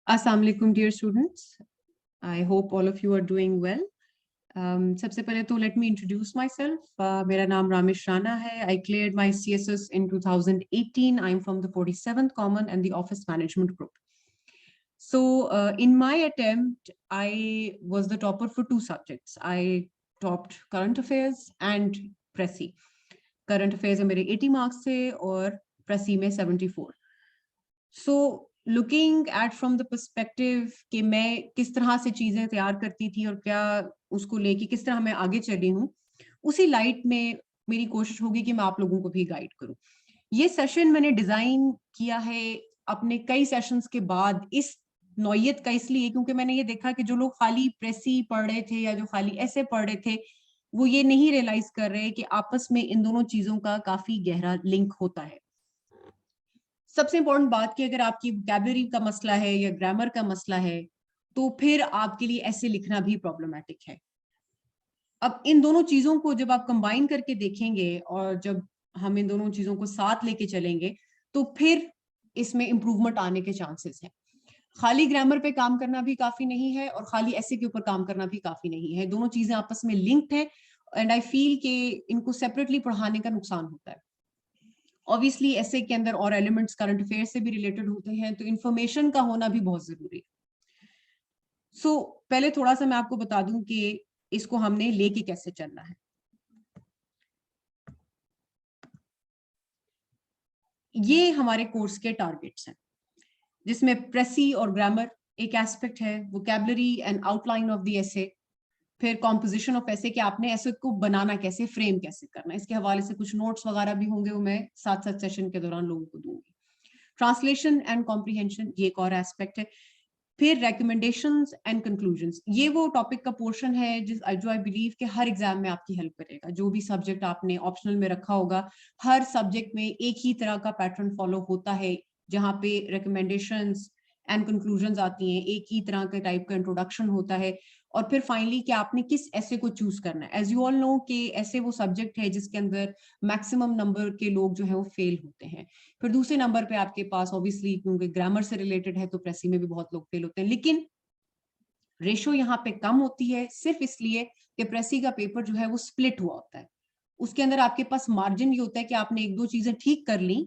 Assalamu alaikum, dear students. I hope all of you are doing well. सबसे पहले तो let me introduce myself. मेरा नाम रामेश राणा है. I cleared my CSS in 2018. I'm from the 47th Common and the Office Management Group. So in my attempt, I was the topper for two subjects. I topped Current Affairs and Pressy. Current Affairs में मेरे 80 marks थे और Pressy में 74. So looking at from the perspective कि मैं किस तरह से चीजें तैयार करती थी और क्या उसको लेके किस तरह मैं आगे चली हूँ, उसी लाइट में मेरी कोशिश होगी कि मैं आप लोगों को भी गाइड करूँ. ये सेशन मैंने डिजाइन किया है अपने कई सेशंस के बाद इस नौयत का, इसलिए क्योंकि मैंने ये देखा कि जो लोग खाली प्रेसी पढ़ रहे थे या जो खाली ऐसे पढ़ रहे थे, वो ये नहीं रियलाइज कर रहे कि आपस में इन दोनों चीजों का काफी गहरा लिंक होता है. सबसे इंपॉर्टेंट बात कि अगर आपकी वोकैबुलरी का मसला है या ग्रामर का मसला है, तो फिर आपके लिए ऐसे लिखना भी प्रॉब्लमैटिक है. अब इन दोनों चीजों को जब आप कंबाइन करके देखेंगे और जब हम इन दोनों चीजों को साथ लेके चलेंगे, तो फिर इसमें इंप्रूवमेंट आने के चांसेस हैं. खाली ग्रामर पे काम करना भी काफी नहीं है और खाली ऐसे के ऊपर काम करना भी काफी नहीं है. दोनों चीजें आपस में लिंक्ड है एंड आई फील कि इनको सेपरेटली पढ़ाने का नुकसान होता है. ऑब्वियसली ऐसे के अंदर और एलिमेंट्स करंट अफेयर से भी रिलेटेड होते हैं, तो इंफॉर्मेशन का होना भी बहुत जरूरी है. सो पहले थोड़ा सा मैं आपको बता दूं कि इसको हमने लेके कैसे चलना है. ये हमारे कोर्स के टारगेट्स हैं, जिसमें प्रेसी और ग्रामर एक एस्पेक्ट है, vocabulary and outline of the essay, फिर कॉम्पोजिशन ऑफ ऐसे कि आपने ऐसे को बनाना कैसे, फ्रेम कैसे करना. इसके हवाले से कुछ नोट्स वगैरह भी होंगे, वो मैं साथ साथ सेशन के दौरान लोगों को दूंगी. ट्रांसलेशन एंड कॉम्प्रीहेंशन ये एक और एस्पेक्ट है. फिर रिकमेंडेशंस एंड कंक्लूजन्स, ये वो टॉपिक का पोर्शन है जो आई बिलीव कि हर एग्जाम में आपकी हेल्प करेगा. जो भी सब्जेक्ट आपने ऑप्शनल में रखा होगा, हर सब्जेक्ट में एक ही तरह का पैटर्न फॉलो होता है, जहाँ पे रिकमेंडेशंस एंड कंक्लूजन्स आती हैं, एक ही तरह के टाइप का इंट्रोडक्शन होता है, और फिर फाइनली कि आपने किस ऐसे को चूज करना है. एज यू ऑल नो कि ऐसे वो सब्जेक्ट है जिसके अंदर मैक्सिमम नंबर के लोग जो है वो फेल होते हैं. फिर दूसरे नंबर पे आपके पास ऑब्वियसली क्योंकि ग्रामर से रिलेटेड है तो प्रेसी में भी बहुत लोग फेल होते हैं, लेकिन रेशो यहाँ पे कम होती है सिर्फ इसलिए कि प्रेसी का पेपर जो है वो स्प्लिट हुआ होता है. उसके अंदर आपके पास मार्जिन ये होता है कि आपने एक दो चीजें ठीक कर ली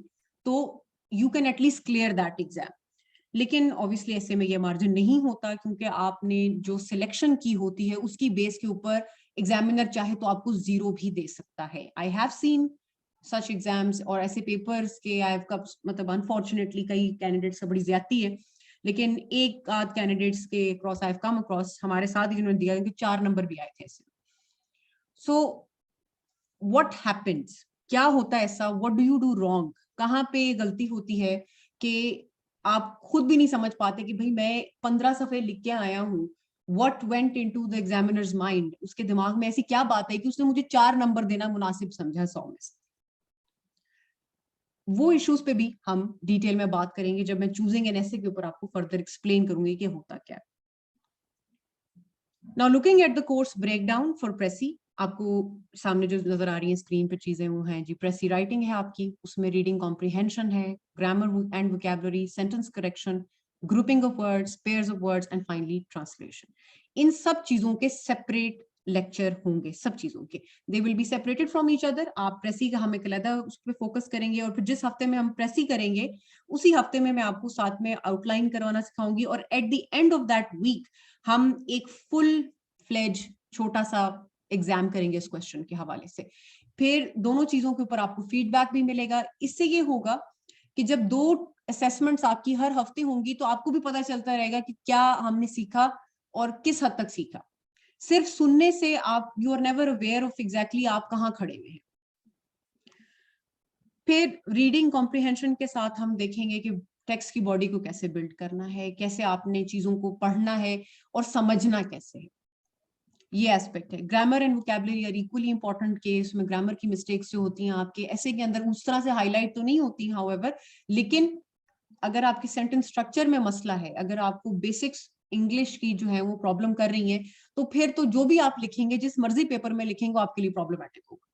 तो you can at least clear that exam. लेकिन ऑब्वियसली ऐसे में ये मार्जिन नहीं होता, क्योंकि आपने जो सिलेक्शन की होती है उसकी बेस के ऊपर एग्जामिनर चाहे तो आपको जीरो भी दे सकता है. I have seen such exams और ऐसे पेपर्स के आई हैव मतलब अनफॉर्चुनेटली कई कैंडिडेट्स से बड़ी ज्यादती है, लेकिन एक आध कैंडिडेट्स के cross I have come across हमारे साथ ही जिन्होंने दिया, 4 नंबर भी आए थे ऐसे. सो व्हाट हैपेंस, क्या होता है ऐसा, what do you do wrong, कहाँ पे गलती होती है कि आप खुद भी नहीं समझ पाते कि भाई मैं 15 सफे लिख के आया हूँ. What went into the examiner's mind, उसके दिमाग में ऐसी क्या बात है कि उसने मुझे 4 नंबर देना मुनासिब समझा 100 में से. वो इश्यूज पे भी हम डिटेल में बात करेंगे जब मैं चूजिंग एन ऐसे के ऊपर आपको फर्दर एक्सप्लेन करूंगी कि होता क्या. Now looking at the course breakdown for precis, आपको सामने जो नजर आ रही है स्क्रीन पे चीजें वो हैं जी. प्रेसी राइटिंग है आपकी, उसमें रीडिंग कॉम्प्रिहेंशन है, grammar and vocabulary, sentence correction, grouping of words, pairs of words and finally translation. इन सब चीजों के सेपरेट लेक्चर होंगे, सब चीजों के. They will be separated from each other. आप प्रेसी का हम एक अलग उस पर फोकस करेंगे और फिर जिस हफ्ते में हम प्रेसी करेंगे उसी हफ्ते में मैं आपको साथ में आउटलाइन करवाना सिखाऊंगी, और at the end of that week हम एक फुल फ्लेज छोटा सा एग्जाम करेंगे इस क्वेश्चन के हवाले से. फिर दोनों चीजों के ऊपर आपको फीडबैक भी मिलेगा. इससे ये होगा कि जब 2 असेसमेंट्स आपकी हर हफ्ते होंगी तो आपको भी पता चलता रहेगा कि क्या हमने सीखा और किस हद तक सीखा. सिर्फ सुनने से आप you are never aware of exactly आप कहाँ खड़े हुए हैं. फिर रीडिंग कॉम्प्रिहेंशन के साथ हम देखेंगे कि टेक्स्ट की बॉडी को कैसे बिल्ड करना है, कैसे आपने चीजों को पढ़ना है और समझना कैसे है. ये एस्पेक्ट है. Grammar and vocabulary are equally important case में. ग्रामर की मिस्टेक्स जो होती हैं आपके ऐसे के अंदर उस तरह से हाईलाइट तो नहीं होती हाउएवर, लेकिन अगर आपके सेंटेंस स्ट्रक्चर में मसला है, अगर आपको बेसिक्स इंग्लिश की जो है वो प्रॉब्लम कर रही है, तो फिर तो जो भी आप लिखेंगे जिस मर्जी पेपर में लिखेंगे आपके लिए प्रॉब्लमैटिक होगा.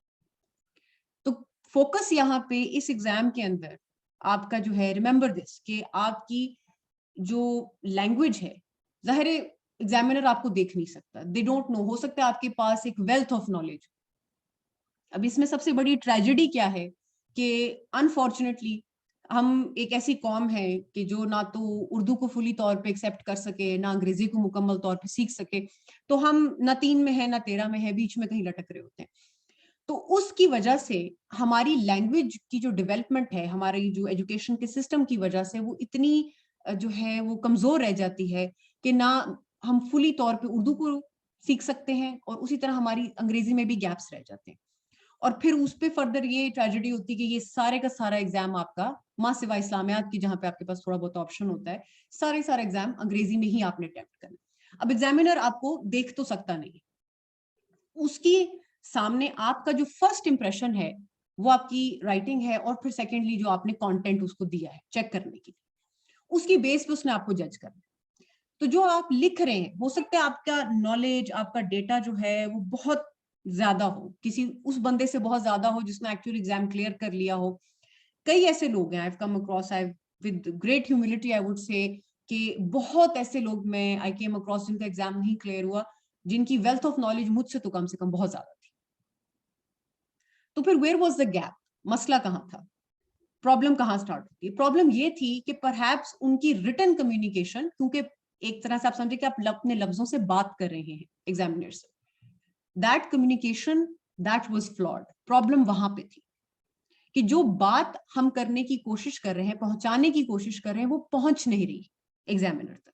तो फोकस यहाँ पे इस एग्जाम के अंदर आपका जो है, रिमेंबर दिस कि आपकी जो लैंग्वेज है, जाहिर है एग्जामिनर आपको देख नहीं सकता, दे डोंट नो, हो सकता है आपके पास एक वेल्थ ऑफ नॉलेज। अब इसमें सबसे बड़ी ट्रेजेडी क्या है कि अनफॉर्चुनेटली हम एक ऐसी कौम है कि जो ना तो उर्दू को फुली तौर पे एक्सेप्ट कर सके, ना अंग्रेजी को मुकम्मल तौर पे सीख सके, तो हम ना 3 में है ना 13 में है, बीच में कहीं लटक रहे होते हैं। तो उसकी वजह से हमारी लैंग्वेज की जो डेवलपमेंट है, हमारी जो एजुकेशन के सिस्टम की वजह से वो इतनी जो है वो कमजोर रह जाती है कि ना हम फुली तौर पे उर्दू को सीख सकते हैं, और उसी तरह हमारी अंग्रेजी में भी गैप्स रह जाते हैं। और फिर उस पे फर्दर ये ट्रेजेडी होती है कि ये सारे का सारा एग्जाम आपका, माँ सिवा इस्लामियात की जहां पे आपके पास थोड़ा बहुत ऑप्शन होता है, सारा एग्जाम अंग्रेजी में ही आपने अटेम्प्ट करना। अब एग्जामिनर आपको देख तो सकता नहीं, उसकी सामने आपका जो फर्स्ट इंप्रेशन है वो आपकी राइटिंग है, और फिर सेकेंडली जो आपने कंटेंट उसको दिया है चेक करने के लिए, उसकी बेस पे उसने आपको जज करना। तो जो आप लिख रहे हैं, हो सकता है आपका नॉलेज, आपका डेटा जो है वो बहुत ज्यादा हो, किसी उस बंदे से बहुत ज्यादा हो जिसने एक्चुअली एग्जाम क्लियर कर लिया हो। कई ऐसे लोग हैं, आई have come across, I with great humility I would say, कि बहुत ऐसे लोग मैं आई केम अक्रॉस जिनका एग्जाम नहीं क्लियर हुआ, जिनकी वेल्थ ऑफ नॉलेज मुझसे तो कम से कम बहुत ज्यादा थी। तो फिर वेयर वाज द गैप, मसला कहाँ था, प्रॉब्लम कहाँ स्टार्ट होती है? प्रॉब्लम ये थी कि परहैप्स उनकी रिटन कम्युनिकेशन, क्योंकि एक तरह से आप समझे कि आप अपने लफ्जों से बात कर रहे हैं एग्जामिनर से, that communication that was flawed. Problem वहां पे थी कि जो बात हम करने की कोशिश कर रहे हैं, पहुंचाने की कोशिश कर रहे हैं, वो पहुंच नहीं रही एग्जामिनर तक।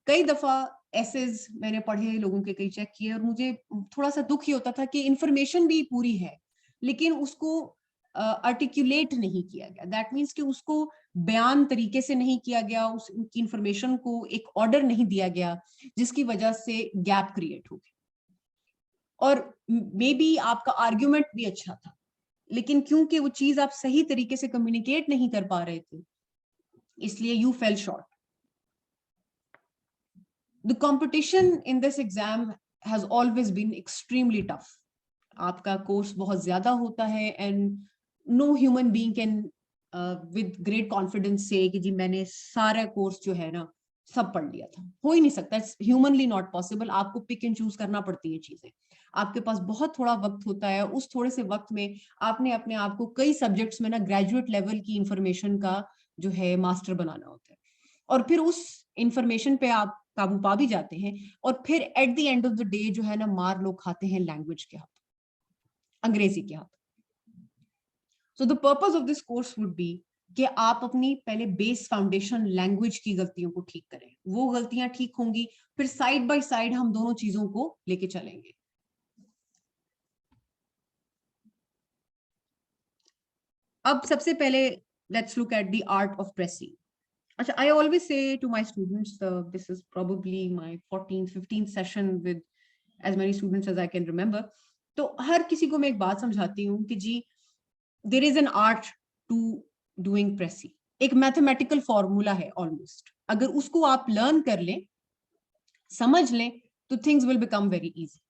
कई दफा एसेज मैंने पढ़े, लोगों के कई चेक किए, और मुझे थोड़ा सा दुख ही होता था कि इंफॉर्मेशन भी पूरी है लेकिन उसको आर्टिकुलेट नहीं किया गया। दैट मीन्स कि उसको बयान तरीके से नहीं किया गया, उसकी इंफॉर्मेशन को एक ऑर्डर नहीं दिया गया, जिसकी वजह से गैप क्रिएट हो गया। और मे बी आपका आर्ग्यूमेंट भी अच्छा था, लेकिन क्योंकि वो चीज आप सही तरीके से कम्युनिकेट नहीं कर पा रहे थे, इसलिए you fail short. The competition in this exam has always been extremely tough. आपका कोर्स बहुत ज्यादा होता है, and no human being can with great confidence से कि जी मैंने सारा कोर्स जो है ना सब पढ़ लिया था। हो ही नहीं सकता, इट्स ह्यूमनली नॉट पॉसिबल। आपको पिक एंड चूज करना पड़ती है चीजें, आपके पास बहुत थोड़ा वक्त होता है, उस थोड़े से वक्त में आपने अपने आप को कई सब्जेक्ट्स में ना ग्रेजुएट लेवल की इंफॉर्मेशन का जो है मास्टर बनाना होता है, और फिर उस इंफॉर्मेशन पे आप काबू पा भी जाते हैं, और फिर eight the end of the day जो है ना मार लोग खाते हैं लैंग्वेज के हाथ, अंग्रेजी के हाथ। So the purpose of this course would be कि आप अपनी पहले बेस फाउंडेशन लैंग्वेज की गलतियों को ठीक करें, वो गलतियां ठीक होंगी, फिर साइड बाय साइड हम दोनों चीजों को लेके चलेंगे। अब सबसे पहले let's look at the art of pressing. अच्छा, I always say to my students, this is probably my 14th 15th session with as many students as I can remember. तो हर किसी को मैं एक बात समझाती हूँ कि जी there is an art to doing pressy. एक मैथमेटिकल फॉर्मूला है ऑलमोस्ट, अगर उसको आप लर्न कर लें, समझ लें, तो things will become very easy.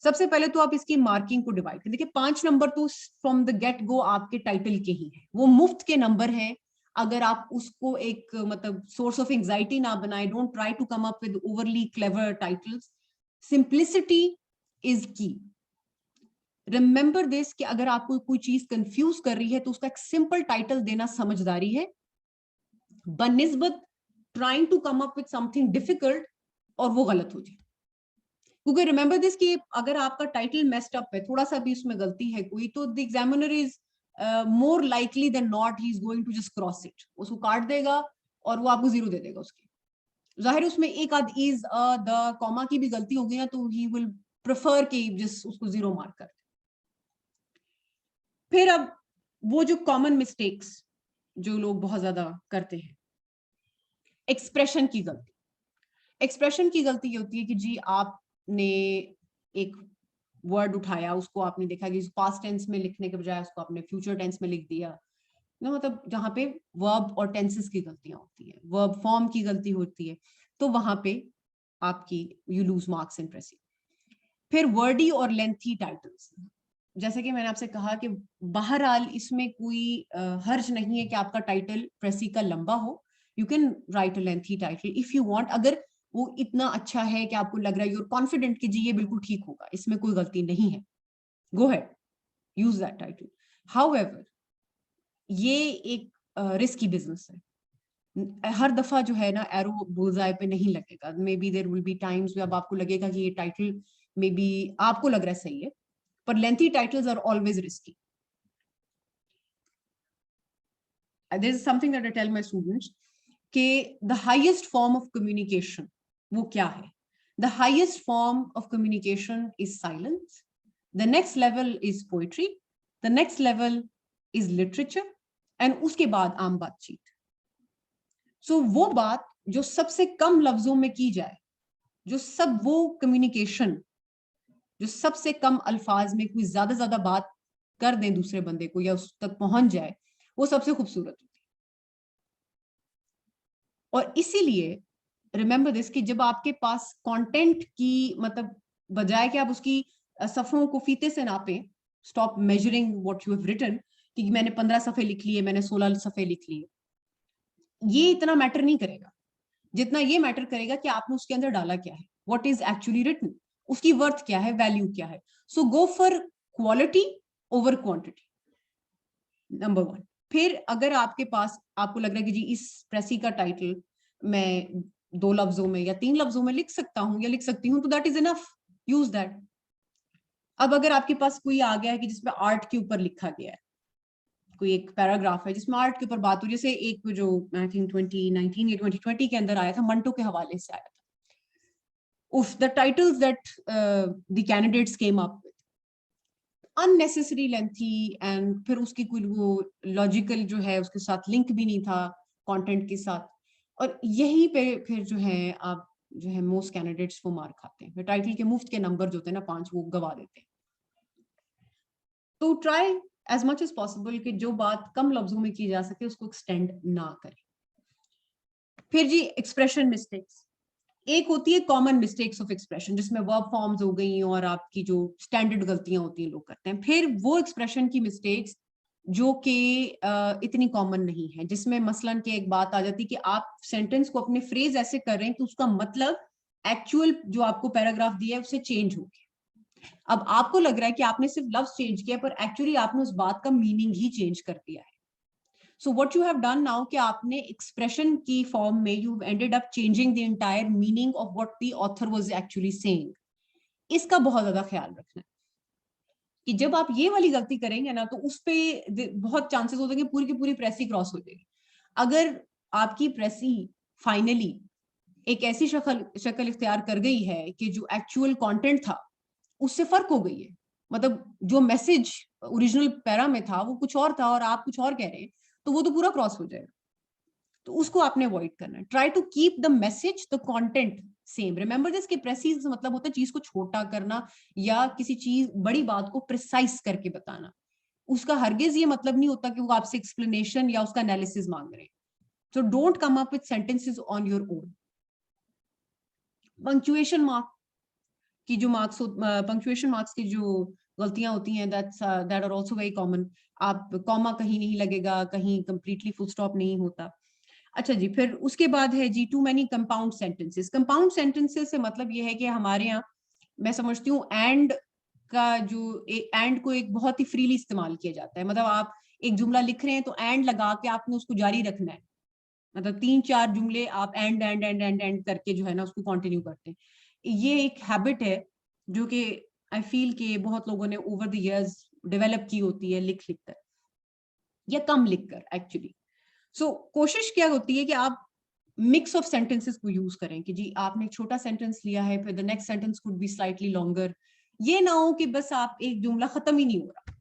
सबसे पहले तो आप इसकी मार्किंग को डिवाइड करें। देखिए 5 नंबर तो फ्रॉम द गेट गो आपके टाइटल के ही है, वो मुफ्त के नंबर हैं। अगर आप उसको एक मतलब सोर्स ऑफ एंजाइटी ना बनाए, don't try to come up with overly clever titles, simplicity is key. Remember this कि अगर आपको कोई चीज कंफ्यूज कर रही है तो उसका एक सिंपल टाइटल देना समझदारी है, बनिस्बत trying to come up with something difficult और वो गलत हो जाए। क्योंकि रिमेंबर दिस कि अगर आपका टाइटल मेस्ड अप है, थोड़ा सा भी उसमें गलती है कोई, तो the examiner is more likely than not he is going to just cross it, उसको काट देगा और वो आपको 0 दे देगा उसकी। जाहिर उसमें एक आध इज द कॉमा की भी गलती हो गई ना, तो ही विल प्रेफर कि जस्ट उसको 0 मार्क कर। फिर अब वो जो कॉमन मिस्टेक्स जो लोग बहुत ज्यादा करते हैं, एक्सप्रेशन की गलती। एक्सप्रेशन की गलती ये होती है कि जी आपने एक वर्ड उठाया, उसको आपने देखा कि पास्ट टेंस में लिखने के बजाय उसको आपने फ्यूचर टेंस में लिख दिया ना, मतलब जहां पे वर्ब और टेंसेस की गलतियां होती है, वर्ब फॉर्म की गलती होती है, तो वहां पे आपकी you lose marks in pressing. फिर वर्डी और लेंथी टाइटल्स, जैसे कि मैंने आपसे कहा कि बहरहाल इसमें कोई हर्ज नहीं है कि आपका टाइटल प्रेसी का लंबा हो, you can write a lengthy title if you want, अगर वो इतना अच्छा है कि आपको लग रहा है, यू आर कॉन्फिडेंट कि जी ये बिल्कुल ठीक होगा, इसमें कोई गलती नहीं है, go ahead, use that title. However ये एक रिस्की बिजनेस है, हर दफा जो है ना एरो बुलजाई पे नहीं लगेगा। Maybe there will be times जब आपको लगेगा कि ये टाइटल मे बी आपको लग रहा है सही है, पर lengthy titles are always risky. There is something that I tell my students कि the highest form of communication वो क्या है? The highest form of communication is silence. The next level is poetry. The next level is literature. And उसके बाद आम बातचीत। So वो बात जो सबसे कम लफ्जों में की जाए, जो सब वो communication जो सबसे कम अल्फाज में कोई ज्यादा बात कर दे दूसरे बंदे को या उस तक पहुंच जाए, वो सबसे खूबसूरत होती है। और इसीलिए रिमेंबर दिस कि जब आपके पास कंटेंट की मतलब बजाय कि आप उसकी सफों को फीते से नापें, stop measuring what you have written कि मैंने 15 सफे लिख लिए, मैंने 16 सफे लिख लिए, ये इतना मैटर नहीं करेगा जितना ये मैटर करेगा कि आपने उसके अंदर डाला क्या है, व्हाट इज एक्चुअली रिटन, उसकी वर्थ क्या है, वैल्यू क्या है। So go for quality over quantity, number one. फिर अगर आपके पास आपको लग रहा है कि जी इस प्रेसी का टाइटल मैं 2 लफ्जों में या 3 लफ्जों में लिख सकता हूं या लिख सकती हूं, तो that is enough, use that. अब अगर आपके पास कोई आ गया है कि जिसमें आर्ट के ऊपर लिखा गया है, कोई एक पैराग्राफ है जिसमें आर्ट के ऊपर बात हो, जैसे एक जो आई थिंक 2019 या 2020 के अंदर आया था, मंटो के हवाले से आया था, उफ the titles that the candidates came up with unnecessary lengthy, and फिर उसकी कोई वो लॉजिकल जो है उसके साथ लिंक भी नहीं था कंटेंट के साथ, और यहीं पे फिर जो है आप जो है मोस्ट कैंडिडेट्स वो मार खाते हैं, टाइटल के मुफ्त के नंबर जो होते हैं ना 5 वो गवा देते हैं। तो try as much as possible कि जो बात कम लफ्जों में की जा सके उसको एक्सटेंड ना करें। फिर जी एक्सप्रेशन मिस्टेक्स, एक होती है कॉमन मिस्टेक्स ऑफ एक्सप्रेशन जिसमें वर्ब फॉर्म्स हो गई और आपकी जो स्टैंडर्ड गलतियां होती हैं लोग करते हैं। फिर वो एक्सप्रेशन की मिस्टेक्स जो कि इतनी कॉमन नहीं है, जिसमें मसलन के एक बात आ जाती है कि आप सेंटेंस को अपने फ्रेज ऐसे कर रहे हैं कि उसका मतलब एक्चुअल जो आपको पैराग्राफ दिया है उससे चेंज हो गया। अब आपको लग रहा है कि आपने सिर्फ लफ्ज चेंज किया, पर एक्चुअली आपने उस बात का मीनिंग ही चेंज कर दिया है। So what you have done now कि आपने एक्सप्रेशन की फॉर्म में you ended up changing the entire meaning of what the author was actually saying. इसका बहुत ज्यादा ख्याल रखना है कि जब आप ये वाली गलती करेंगे ना तो उस पे बहुत चांसेस होते हैं कि पूरी की पूरी प्रेस ही क्रॉस हो जाएगी। अगर आपकी प्रेस ही फाइनली एक ऐसी शक्ल इख्तियार कर गई है कि जो एक्चुअल कंटेंट था उससे फर्क हो गई है, मतलब जो मैसेज ओरिजिनल पैरा में था वो कुछ और था और आप कुछ और कह रहे हैं, तो वो तो पूरा क्रॉस हो जाएगा। तो उसको आपने अवॉइड करना है। Try to keep the message the content same. Remember this कि प्रेसिज मतलब होता है चीज को छोटा करना या किसी चीज बड़ी बात को प्रिसाइज करके बताना। उसका हरगिज ये मतलब नहीं होता कि वो आपसे एक्सप्लेनेशन या उसका एनालिसिस मांग रहे हैं। So don't come up with sentences on your own. Punctuation mark की जो मार्क्स पंक्चुएशन मार्क्स की जो गलतियां होती हैं that are also very common. आप कॉमा कहीं नहीं लगेगा, कहीं कंप्लीटली फुल स्टॉप नहीं होता। अच्छा जी, फिर उसके बाद है जी too many compound sentences. Compound sentences से मतलब ये है कि हमारे यहाँ मैं समझती हूँ एंड का जो एंड को एक बहुत ही फ्रीली इस्तेमाल किया जाता है। मतलब आप एक जुमला लिख रहे हैं तो एंड लगा के आपने उसको जारी रखना है, मतलब 3-4 जुमले आप and and and and and करके जो है ना उसको कंटिन्यू करते हैं। ये एक हैबिट है जो कि आई फील कि बहुत लोगों ने ओवर द इयर्स डेवलप की होती है लिख कर या कम लिखकर एक्चुअली। सो कोशिश क्या होती है कि आप मिक्स ऑफ सेंटेंसेस को यूज करें कि जी आपने एक छोटा सेंटेंस लिया है, फिर the next sentence could be slightly longer. ये ना हो कि बस आप एक जुमला खत्म ही नहीं हो रहा।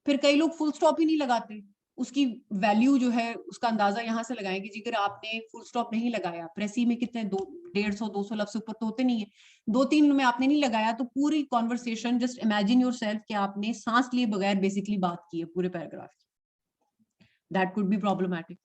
फिर कई लोग फुल स्टॉप ही नहीं लगाते। उसकी वैल्यू जो है उसका अंदाजा यहां से लगाएं कि अगर आपने फुल स्टॉप नहीं लगाया, प्रेसी में कितने 150-200 लफ्ज ऊपर तो होते नहीं है, 2-3 में आपने नहीं लगाया तो पूरी कॉन्वर्सेशन जस्ट इमेजिन योरसेल्फ कि आपने सांस लिए बगैर बेसिकली बात की है पूरे पैराग्राफ की। That could be problematic.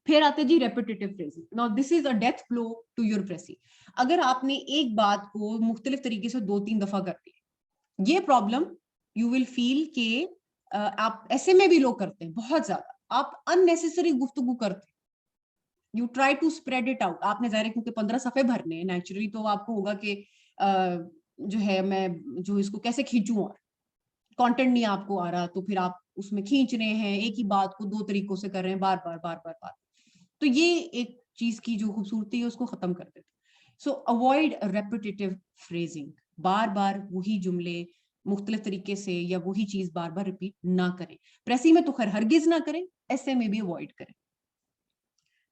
फिर आते जी repetitive phrasing. Now this is a death blow to your precis. अगर आपने एक बात को मुख्तलिफ तरीके से 2-3 दफा कर दिया, ये प्रॉब्लम यू विल फील के आप ऐसे में भी लोग करते हैं बहुत ज्यादा, आप अननेसेसरी गुफ्तगू करते हैं। You try to spread it out. आपने ज़ाहिर है क्योंकि 15 सफ़े भरने हैं नेचुरली, तो आपको होगा कि जो है मैं जो इसको कैसे खींचूं, और कंटेंट नहीं आपको आ रहा, तो फिर आप उसमें खींच रहे हैं, एक ही बात को दो तरीकों से कर रहे हैं, बार बार बार बार बार। तो ये एक चीज की जो खूबसूरती है उसको खत्म कर देते। सो अवॉइड रेपिटेटिव फ्रेजिंग, बार बार वही जुमले मुख्तलिफ तरीके से या वही चीज बार बार रिपीट ना करें। प्रेसी में तो खैर हरगिज ना करें, ऐसे में भी अवॉइड करें।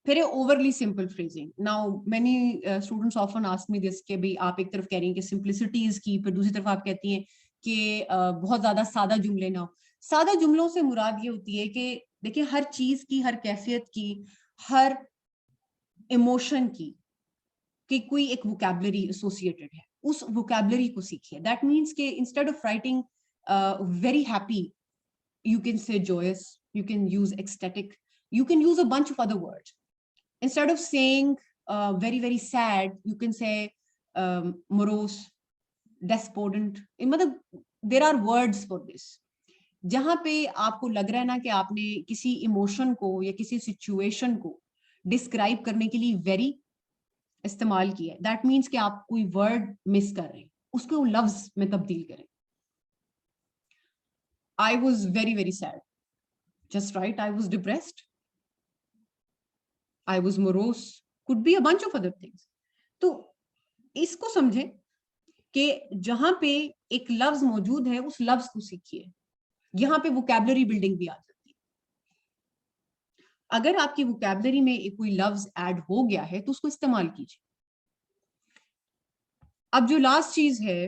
फिर है overly simple phrasing. Now many students often ask me this, के भी आप एक तरफ कह रही हैं कि सिंप्लिसिटी इज की, फिर दूसरी तरफ आप कहती हैं कि बहुत ज्यादा सादा जुमले ना हो। सादा जुमलों से मुराद ये होती है कि देखिए हर चीज की, हर कैफियत की, हर इमोशन की कि कोई एक वोकैबुलरी एसोसिएटेड है, उस वोकैबुलरी को सीखिए। दैट मीन्स कि instead of writing very happy, you can say joyous, you can use ecstatic, you can use a bunch of other words. Instead of saying very very sad, you can say morose, despondent. मतलब there are words for this. जहां पे आपको लग रहा है ना कि आपने किसी इमोशन को या किसी सिचुएशन को डिस्क्राइब करने के लिए वेरी इस्तेमाल किया है, दैट मीन्स कि आप कोई वर्ड मिस कर रहे हैं, उसको लफ्ज में तब्दील करें। I was very very sad, just right, I was depressed, I was morose, could be a bunch of other things. तो इसको समझे कि जहां पे एक लफ्ज मौजूद है उस लफ्ज को सीखिए। यहां पे वोकैबुलरी बिल्डिंग भी आ जाती है। अगर आपकी वोकैबुलरी में एक कोई लफ्ज ऐड हो गया है तो उसको इस्तेमाल कीजिए। अब जो लास्ट चीज है,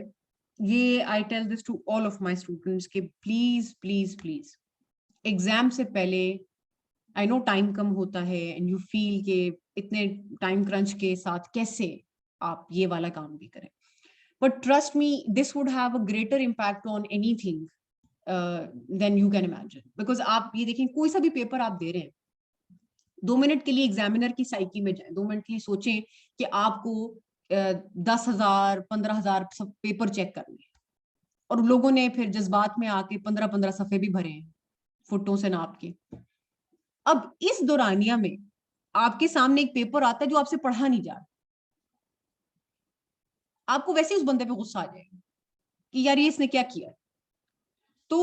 ये I tell this to all of my students के प्लीज प्लीज प्लीज एग्जाम से पहले, आई नो टाइम कम होता है एंड यू फील के इतने टाइम क्रंच के साथ कैसे आप ये वाला काम भी करें, but trust me this would have a greater impact on anything than you can imagine. Because आप ये देखें, कोई सा भी पेपर आप दे रहे हैं, 2 मिनट के लिए एग्जामिनर की साइकी में जाए, 2 मिनट के लिए सोचें कि आपको 10,000 15,000 सब पेपर चेक करने हैं, और लोगों ने फिर जज्बात में आके 15-15 सफे भी भरे हैं फुटों से नाप के। अब इस दौरानिया में आपके सामने एक पेपर आता है जो आपसे पढ़ा नहीं जा रहा, आपको वैसे उस बंदे पे गुस्सा आ जाएगा कि यार ये इसने क्या किया। तो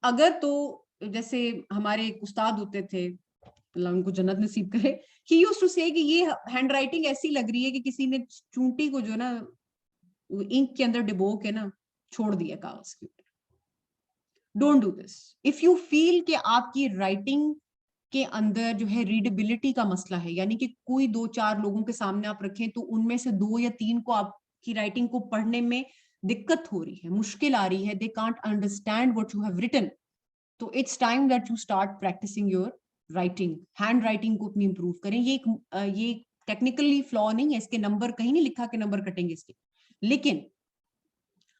अगर तो जैसे हमारे एक उस्ताद होते थे, अल्लाह उनको जन्नत नसीब करे, ही यूज्ड टू से कि ये हैंड राइटिंग ऐसी लग रही है कि किसी ने चूंटी को जो ना इंक के अंदर डिबो के ना छोड़ दिया कागज के ऊपर। Don't do this. If you feel कि आपकी राइटिंग के अंदर जो है रीडेबिलिटी का मसला है, यानी कि कोई 2-4 लोगों के सामने आप रखें तो उनमें से 2 या 3 को आपकी राइटिंग को पढ़ने में दिक्कत हो रही है, मुश्किल आ रही है, they can't understand what you have written, तो it's time that you start practising your writing. Handwriting को अपनी इंप्रूव करें। ये टेक्निकली फ्लॉ नहीं है, इसके नंबर कहीं नहीं लिखा के नंबर कटेंगे इसके, लेकिन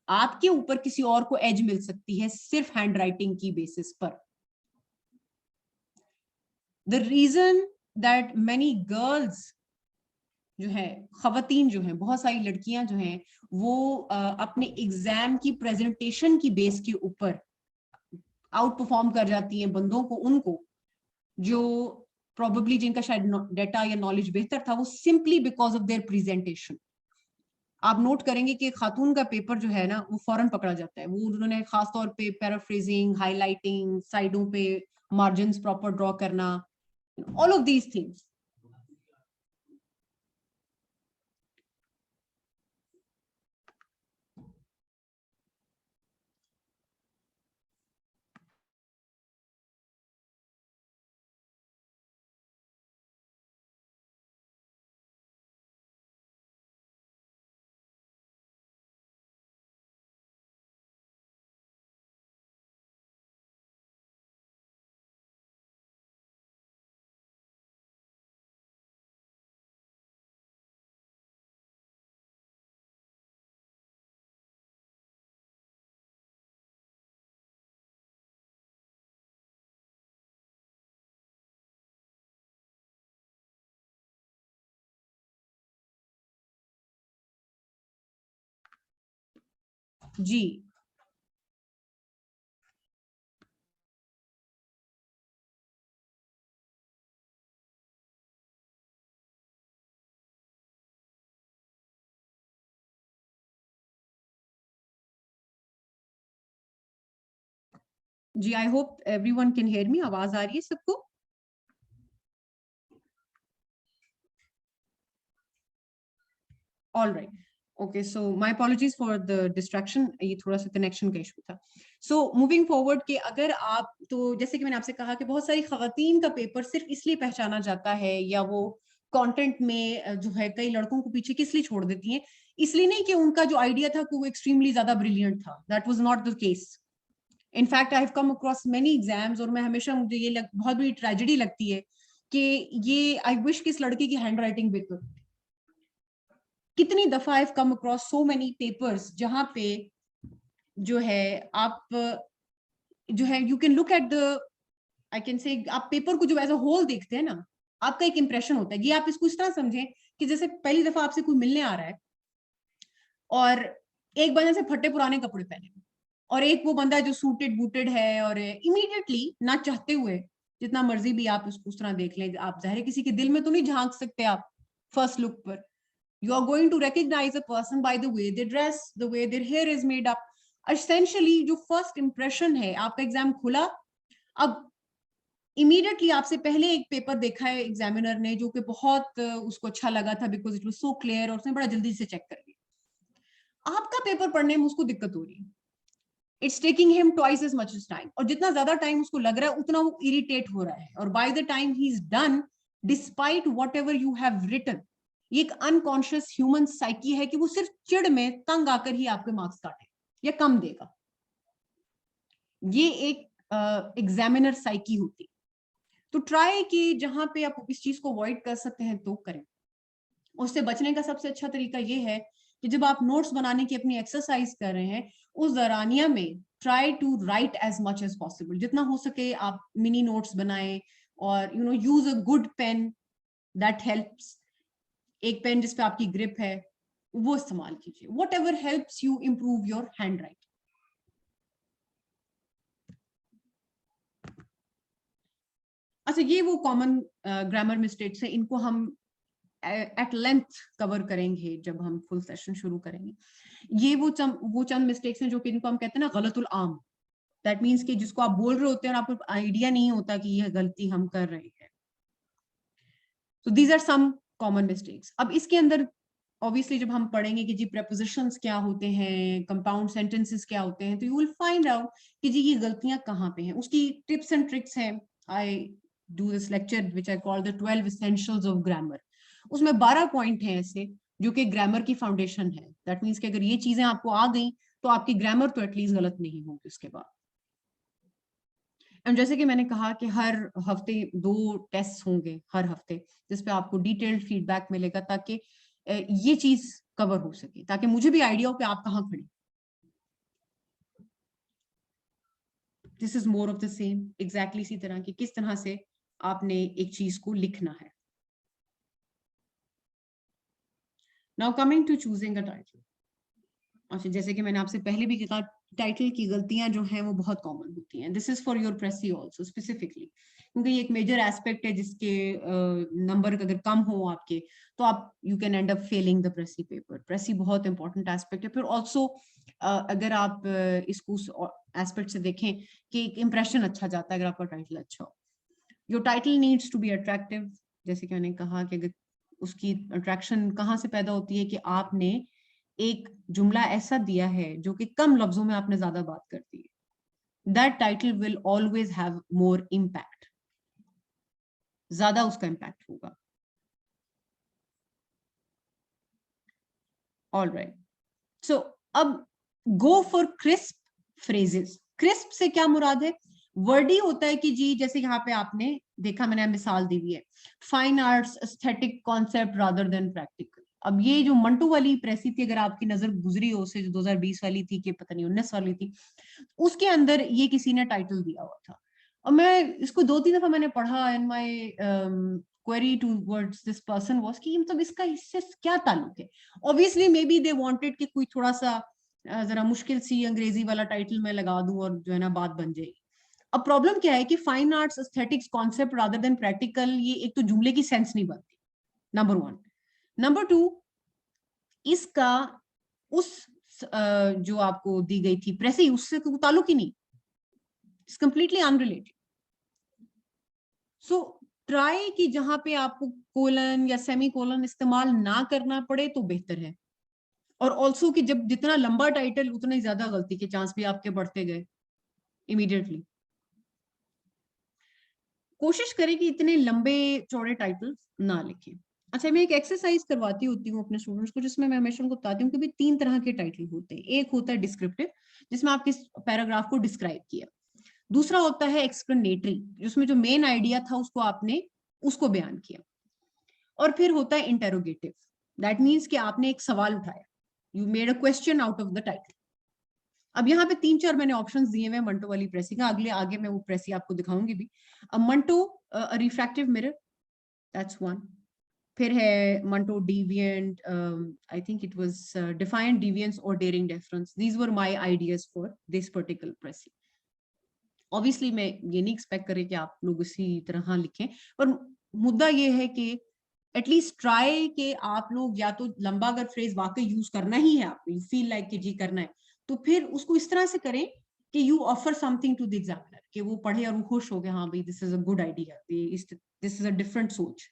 आपके ऊपर किसी और को एज मिल सकती है सिर्फ हैंड राइटिंग की बेसिस पर। The reason that many girls जो है, खवातीन जो है, बहुत सारी लड़कियां जो हैं वो अपने एग्जाम की प्रेजेंटेशन की बेस के ऊपर आउट परफॉर्म कर जाती हैं बंदों को, उनको जो प्रोबेबली जिनका शायद डेटा या नॉलेज बेहतर था, वो simply because of their presentation. आप नोट करेंगे कि खातून का पेपर जो है ना वो फौरन पकड़ा जाता है, वो उन्होंने खास तौर पे पैराफ्रेजिंग, हाईलाइटिंग, साइडों पे मार्जिन प्रॉपर ड्रॉ करना, all of these things. जी जी, I hope everyone can hear me, आवाज आ रही है सबको? All right, okay, so my apologies for the distraction, ये थोड़ा सा कनेक्शन का इशू था। सो मूविंग फॉरवर्ड कि अगर आप, तो जैसे कि मैंने आपसे कहा कि बहुत सारी खवातीन का पेपर सिर्फ इसलिए पहचाना जाता है, या वो कंटेंट में जो है कई लड़कों को पीछे किस लिए छोड़ देती हैं, इसलिए नहीं कि उनका जो आइडिया था कि वो एक्सट्रीमली ज्यादा ब्रिलियंट था, that was not the case. In fact I have come across many exams, और मैं हमेशा, मुझे ये बहुत बड़ी ट्रेजेडी लगती है कि ये, आई विश कि इस लड़के की हैंड राइटिंग बेहतर होती। कितनी दफा आई have come across so many papers जहां पे जो है आप जो है you can look at the, I can say, आप पेपर को जो एज अ होल देखते हैं ना, आपका एक इंप्रेशन होता है। ये आप इसको इस तरह समझें कि जैसे पहली दफा आपसे कोई मिलने आ रहा है और एक बंदे से फटे पुराने कपड़े पहने और एक वो बंदा है जो सूटेड बूटेड है, और इमीडिएटली ना चाहते हुए, जितना मर्जी भी आप उसको उस तरह देख लें, आप जाहिर है किसी के दिल में तो नहीं झांक सकते आप फर्स्ट लुक पर। You are going to recognize a person by the way they dress, the way their hair is made up. Essentially, जो first impression है, आपका एग्जाम खुला, अब इमीडिएटली आपसे पहले एक पेपर देखा है एग्जामिनर ने जो कि बहुत उसको अच्छा लगा था, because it was so clear, और उसने बड़ा जल्दी से चेक कर लिया। आपका पेपर पढ़ने में उसको दिक्कत हो रही है, it's taking him twice as much as time, और जितना ज्यादा टाइम उसको लग रहा है उतना वो इरिटेट हो रहा है, और by the time he is done, despite whatever you have written, ये एक अनकॉन्शियस ह्यूमन साइकी है कि वो सिर्फ चिड़ में तंग आकर ही आपके मार्क्स काटे या कम देगा। ये एक एग्जामिनर साइकी होती। तो ट्राई कि जहां पे आप इस चीज को अवॉइड कर सकते हैं तो करें। उससे बचने का सबसे अच्छा तरीका ये है कि जब आप नोट्स बनाने की अपनी एक्सरसाइज कर रहे हैं, उस दौरानिया में try to write as much as possible, जितना हो सके आप मिनी नोट्स बनाएं, और you know use a good pen, that helps. एक पेन जिसपे आपकी ग्रिप है वो इस्तेमाल कीजिए, whatever helps you improve your handwriting. अच्छा, ये वो कॉमन ग्रामर मिस्टेक्स हैं, इनको हम एट लेंथ कवर करेंगे जब हम फुल सेशन शुरू करेंगे। ये वो चंद मिस्टेक्स हैं जो कि इनको हम कहते हैं ना गलतुल आम, दैट मीन्स कि जिसको आप बोल रहे होते हैं और आपको आइडिया नहीं होता कि यह गलती हम कर रहे हैं। तो these are some common mistakes. अब इसके अंदर ऑब्वियसली जब हम पढ़ेंगे कि जी प्रेपोजिशंस क्या होते हैं, कंपाउंड सेंटेंसेस क्या होते हैं, तो यू विल फाइंड आउट कि जी ये गलतियां कहाँ पे हैं। उसकी टिप्स एंड ट्रिक्स हैं। I do this lecture which I call the 12 essentials of grammar. उसमें 12 पॉइंट हैं ऐसे जो कि ग्रामर की फाउंडेशन है। दैट मीन्स कि अगर ये चीजें आपको आ गई तो आपकी ग्रामर तो एटलीस्ट गलत नहीं होगी उसके बाद। एंड जैसे कि मैंने कहा कि हर हफ्ते 2 टेस्ट होंगे हर हफ्ते, जिसपे आपको डिटेल्ड फीडबैक मिलेगा, ताकि ये चीज कवर हो सके, ताकि मुझे भी आइडिया हो कि आप कहाँ खड़े। This is more of the same, exactly इसी तरह की, किस तरह से आपने एक चीज को लिखना है। Now coming to choosing a title. अच्छा, जैसे कि मैंने आपसे पहले भी कहा, टाइटल की गलतियां जो हैं वो बहुत कॉमन होती हैं। This is for your precis also specifically, क्योंकि ये एक मेजर एस्पेक्ट है जिसके नंबर अगर कम हो आपके, तो आप you can end up failing the precis paper. Precis बहुत इंपॉर्टेंट एस्पेक्ट है। फिर ऑल्सो अगर आप इसको एस्पेक्ट से देखें कि एक इंप्रेशन अच्छा जाता है अगर आपका टाइटल अच्छा हो। Your title needs to be attractive. जैसे कि मैंने कहा कि अगर उसकी अट्रैक्शन कहाँ से पैदा होती है कि आपने एक जुमला ऐसा दिया है जो कि कम लफ्जों में आपने ज्यादा बात कर दी है। That title will always have more impact, ज्यादा उसका इम्पैक्ट होगा। ऑल राइट, सो अब go for crisp phrases. Crisp से क्या मुराद है? वर्डी होता है कि जी, जैसे यहाँ पे आपने देखा, मैंने मिसाल दी हुई है, fine arts aesthetic concept rather than practical. अब ये जो मंटू वाली प्रेसी थी, अगर आपकी नजर गुजरी हो से, जो 2020 वाली थी कि पता नहीं 19 वाली थी, उसके अंदर ये किसी ने टाइटल दिया हुआ था, और मैं इसको 2-3 दफा मैंने पढ़ा, and my query towards this person was कि मतलब इसका इससे क्या ताल्लुक है। Obviously may be they wanted कि कोई थोड़ा सा जरा मुश्किल सी अंग्रेजी वाला टाइटल मैं लगा दूं और जो है ना बात बन जाएगी। अब प्रॉब्लम क्या है कि fine arts aesthetics concept rather than practical, ये एक तो जुमले की सेंस नहीं बनती, नंबर 1। नंबर 2, इसका उस जो आपको दी गई थी प्रेसी, उससे कोई ताल्लुक ही नहीं। It's completely unrelated. So try कि जहां पे आपको कोलन या सेमी कोलन इस्तेमाल ना करना पड़े तो बेहतर है. और ऑल्सो कि जब जितना लंबा टाइटल उतने ज्यादा गलती के चांस भी आपके बढ़ते गए इमीडिएटली. कोशिश करें कि इतने लंबे चौड़े टाइटल ना लिखें. अच्छा, मैं एक एक्सरसाइज करवाती होती हूँ अपने स्टूडेंट्स को, जिसमें मैं हमेशा उनको बताती हूँ कि भाई 3 तरह के टाइटल होते हैं. एक होता है डिस्क्रिप्टिव, जिसमें आप किस पैराग्राफ को डिस्क्राइब किया. दूसरा होता है एक्सप्लेनेटरी, जिसमें जो मेन आइडिया था उसको आपने उसको बयान किया. और फिर होता है इंटेरोगेटिव, दैट मीन्स कि आपने एक सवाल उठाया, you made a question out of the title. अब यहाँ पे 3-4 मैंने ऑप्शंस दिए हुए मंटो वाली प्रेसी का. अगले आगे मैं वो प्रेसी आपको दिखाऊंगी भी. Manto refractive mirror, that's one. फिर है Manto deviant, I think it was defined deviance और daring difference. These were my ideas for this particular precis. Obviously मैं ये नहीं एक्सपेक्ट करें कि आप लोग इसी तरह लिखें, पर मुद्दा ये है कि एटलीस्ट ट्राई के आप लोग या तो लंबा अगर फ्रेज वाकई यूज करना ही है, आप यू फील लाइक कि जी करना है, तो फिर उसको इस तरह से करें कि you offer something to the examiner, कि वो पढ़े और वो खुश हो गए, हाँ भाई this is a good idea, this is a different सोच.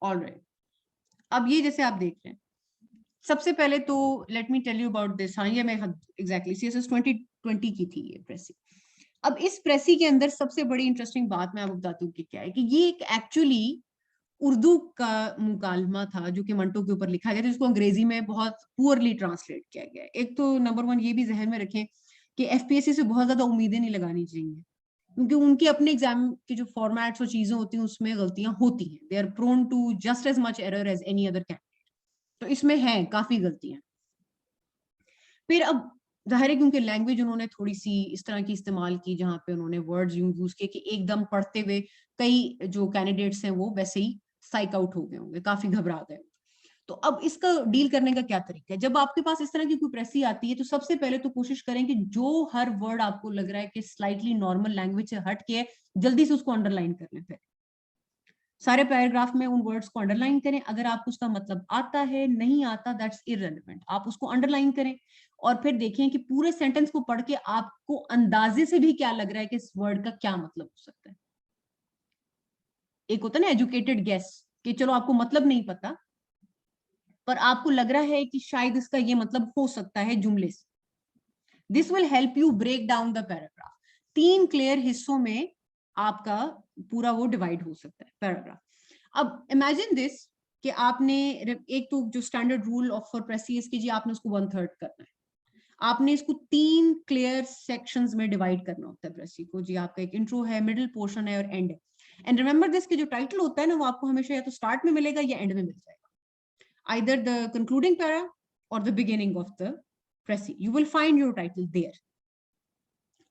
ऑलराइट, अब ये जैसे आप देख रहे हैं, सबसे पहले तो let me tell you about this. हाँ, ये मैं एग्जैक्टली CSS 2020 की थी ये प्रेसी. अब इस प्रेसी के अंदर सबसे बड़ी इंटरेस्टिंग बात मैं आपको बताती हूँ कि क्या है, कि ये एक एक्चुअली उर्दू का मुकालमा था जो कि मंटो के ऊपर लिखा गया था, जिसको अंग्रेजी में बहुत पुअरली ट्रांसलेट किया गया है. एक तो नंबर 1 ये भी जहन में रखें कि FPSC से बहुत ज्यादा उम्मीदें नहीं लगानी चाहिए, क्योंकि उनके अपने एग्जाम के जो फॉर्मेट्स और चीजें होती हैं उसमें गलतियां होती हैं. They are prone to just as much error as any other candidate. तो इसमें है काफी गलतियां. फिर अब जाहिर है क्योंकि लैंग्वेज उन्होंने थोड़ी सी इस तरह की इस्तेमाल की जहां पे उन्होंने वर्ड्स यूज किए कि एकदम पढ़ते हुए कई जो कैंडिडेट्स हैं वो वैसे ही साइक आउट हो गए होंगे, काफी घबरा गए. तो अब इसका डील करने का क्या तरीका है? जब आपके पास इस तरह की कोई प्रेसी आती है तो सबसे पहले तो कोशिश करें कि जो हर वर्ड आपको लग रहा है कि स्लाइटली नॉर्मल लैंग्वेज से हट के है, जल्दी से उसको अंडरलाइन कर लें. फिर सारे पैराग्राफ में उन वर्ड्स को अंडरलाइन करें. अगर आपको उसका मतलब आता है, नहीं आता, दैट्स इररिलेवेंट, आप उसको अंडरलाइन करें. और फिर देखें कि पूरे सेंटेंस को पढ़ के आपको अंदाजे से भी क्या लग रहा है कि इस वर्ड का क्या मतलब हो सकता है. एक होता है ना एजुकेटेड गेस, कि चलो आपको मतलब नहीं पता, पर आपको लग रहा है कि शायद इसका ये मतलब हो सकता है जुमले से. This will help you break down the paragraph. 3 clear हिस्सों में आपका पूरा वो डिवाइड हो सकता है पैराग्राफ. अब इमेजिन दिस कि आपने एक तो जो standard rule of for precious की जी, आपने उसको 1/3 करना है. आपने इसको 3 क्लियर सेक्शंस में डिवाइड करना होता है प्रेसी को. जी आपका एक इंट्रो है, मिडिल पोर्शन है और एंड है. एंड रिमेंबर दिस कि जो टाइटल होता है ना, वो आपको हमेशा या तो स्टार्ट में मिलेगा या एंड में मिल जाएगा. either the concluding para or the beginning of the précis. You will find your title there.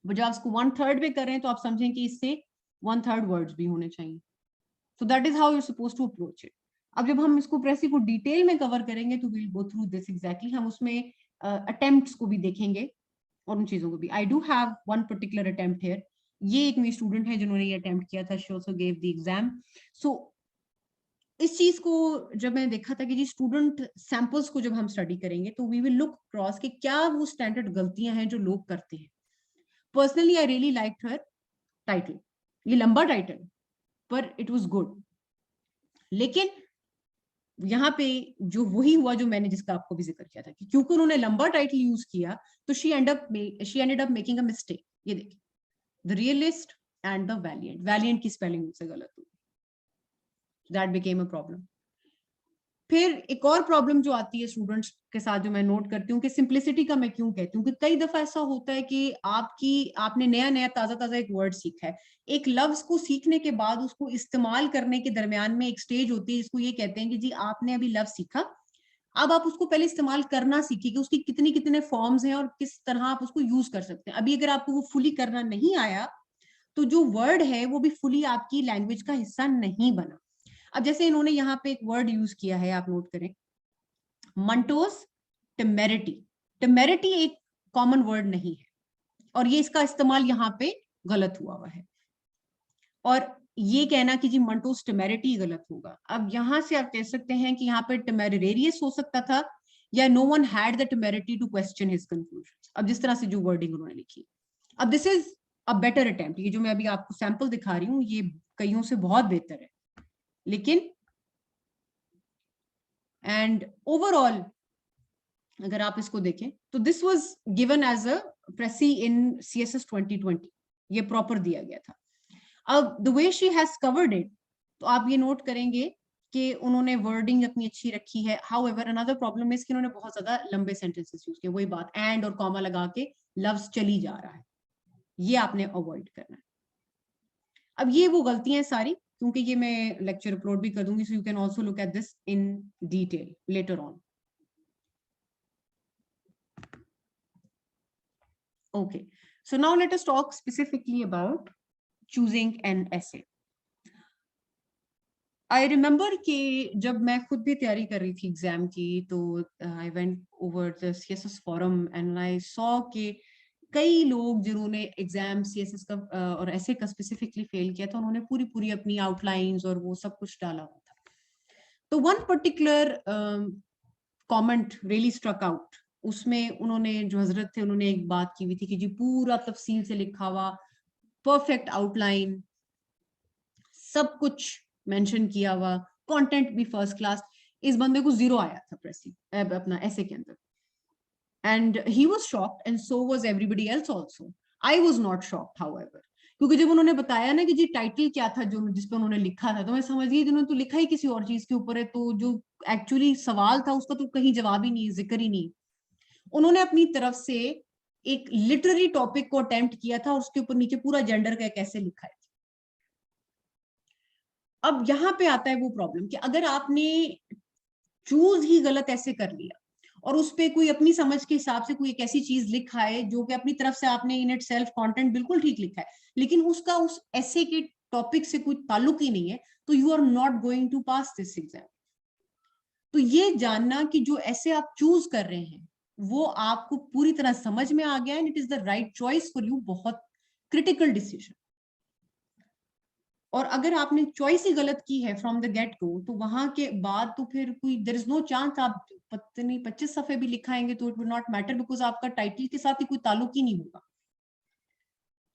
जब आप इसको 1/3 पे कर रहे हैं तो आप समझें कि इससे 1/3 वर्ड्स भी होने चाहिए. So that is how you're supposed to approach it. अब जब हम इसको प्रेसी को डिटेल में कवर करेंगे तो we'll go through this exactly. हम उसमें अटेम्प्ट्स को भी देखेंगे और उन चीजों को भी. I do have one particular attempt here. ये एक मेरी स्टूडेंट है जिन्होंने ये अटेम्प्ट किया था. She also gave the exam. So इस चीज को जब मैं देखा था कि जी स्टूडेंट सैंपल्स को जब हम स्टडी करेंगे तो वी विल लुक क्रॉस कि क्या वो स्टैंडर्ड गलतियां हैं जो लोग करते हैं. Personally I really like her title. ये लंबा टाइटल पर इट वाज गुड. लेकिन यहाँ पे जो वही हुआ जो मैंने जिसका आपको भी जिक्र किया था कि क्योंकि उन्होंने लंबा टाइटल यूज किया तो she ended up making a mistake. ये देखिए, the realist and the Valiant. Valiant की स्पेलिंग मुझसे गलत हुई. That became a problem. फिर एक और प्रॉब्लम जो आती है स्टूडेंट्स के साथ जो मैं नोट करती हूँ कि सिंप्लिसिटी का मैं क्यों कहती हूँ कि कई दफा ऐसा होता है कि आपने नया नया ताजा ताजा एक वर्ड सीखा है. एक लफ्ज को सीखने के बाद उसको इस्तेमाल करने के दरमियान में एक स्टेज होती है जिसको ये कहते हैं कि जी आपने अभी लफ्ज सीखा, अब आप उसको पहले इस्तेमाल करना सीखिए कि उसकी कितनी कितने फॉर्म्स हैं और किस तरह आप उसको यूज कर सकते हैं. अभी अगर आपको वो फुली करना नहीं आया तो जो वर्ड है वो भी फुली आपकी लैंग्वेज का हिस्सा नहीं बना. अब जैसे इन्होंने यहाँ पे एक वर्ड यूज किया है, आप नोट करें, मंटोस टेमेरिटी. टेमेरिटी एक कॉमन वर्ड नहीं है और ये इसका इस्तेमाल यहाँ पे गलत हुआ है. और ये कहना कि जी मंटोस टेमेरिटी गलत होगा. अब यहां से आप कह सकते हैं कि यहाँ पे टेमेरेरियस हो सकता था या no one had the temerity to question his conclusions. अब जिस तरह से जो वर्डिंग उन्होंने लिखी, अब this is a better attempt, ये जो मैं अभी आपको सैंपल दिखा रही हूँ ये कईयों से बहुत बेहतर है, लेकिन एंड ओवरऑल अगर आप इसको देखें तो this was given as a precis in CSS 2020, ये प्रॉपर दिया गया था। अब the way she has covered it, तो आप ये नोट करेंगे कि उन्होंने वर्डिंग अपनी अच्छी रखी है। हाउएवर अनदर प्रॉब्लम इज कि उन्होंने बहुत ज्यादा लंबे सेंटेंसेस यूज किए, वही बात एंड और कॉमा लगा के लफ्ज चली जा रहा है, ये आपने अवॉइड करना है। अब ये वो गलतियां हैं सारी, क्योंकि ये मैं लेक्चर अपलोड भी कर दूंगी, so you can also look at this in detail later on. Okay, so now let us talk specifically about choosing an essay. I remember कि जब मैं खुद भी तैयारी कर रही थी एग्जाम की, तो I went over the CSS forum and I saw कि कई लोग जिन्होंने एग्जाम CSS का और ऐसे का स्पेसिफिकली फेल किया था, उन्होंने पूरी पूरी अपनी आउटलाइंस और वो सब कुछ डाला हुआ था। तो one particular comment really struck out, उसमें उन्होंने जो हजरत थे उन्होंने एक बात की हुई थी कि जी पूरा तफसील से लिखा हुआ परफेक्ट आउटलाइन, सब कुछ मेंशन किया हुआ, कंटेंट भी फर्स्ट क्लास। इस बंदे को 0 आया था प्रेसी अपना ऐसे के अंदर, and he was shocked and so was everybody else also. I was not shocked however, क्योंकि जब उन्होंने बताया ना कि जी टाइटल क्या था जो जिस पे उन्होंने लिखा था, तो मैं समझ गई जिन्होंने तो लिखा ही किसी और चीज के ऊपर है, तो जो एक्चुअली सवाल था उसका तो कहीं जवाब ही नहीं, जिक्र ही नहीं। उन्होंने अपनी तरफ से एक लिटरेरी टॉपिक को अटेम्प्ट किया था और उसके ऊपर नीचे पूरा जेंडर का कैसे लिखा है। अब यहाँ पे आता है वो प्रॉब्लम कि अगर आपने चूज ही गलत ऐसे कर लिया और उस पे कोई अपनी समझ के हिसाब से कोई एक ऐसी चीज लिखा है जो कि अपनी तरफ से आपने इन इट सेल्फ कंटेंट बिल्कुल ठीक लिखा है, लेकिन उसका उस ऐसे के टॉपिक से कोई ताल्लुक ही नहीं है, तो you are not going to pass this exam. तो ये जानना कि जो ऐसे आप चूज कर रहे हैं वो आपको पूरी तरह समझ में आ गया and it is the right choice for you, बहुत क्रिटिकल डिसीजन। और अगर आपने चॉइस ही गलत की है फ्रॉम द गेट गो, तो वहां के बाद तो फिर कोई देयर इज नो चांस, आप पता नहीं 25 सफे भी लिखाएंगे तो it will not matter, because आपका टाइटल के साथ ही कोई ताल्लुक ही नहीं होगा।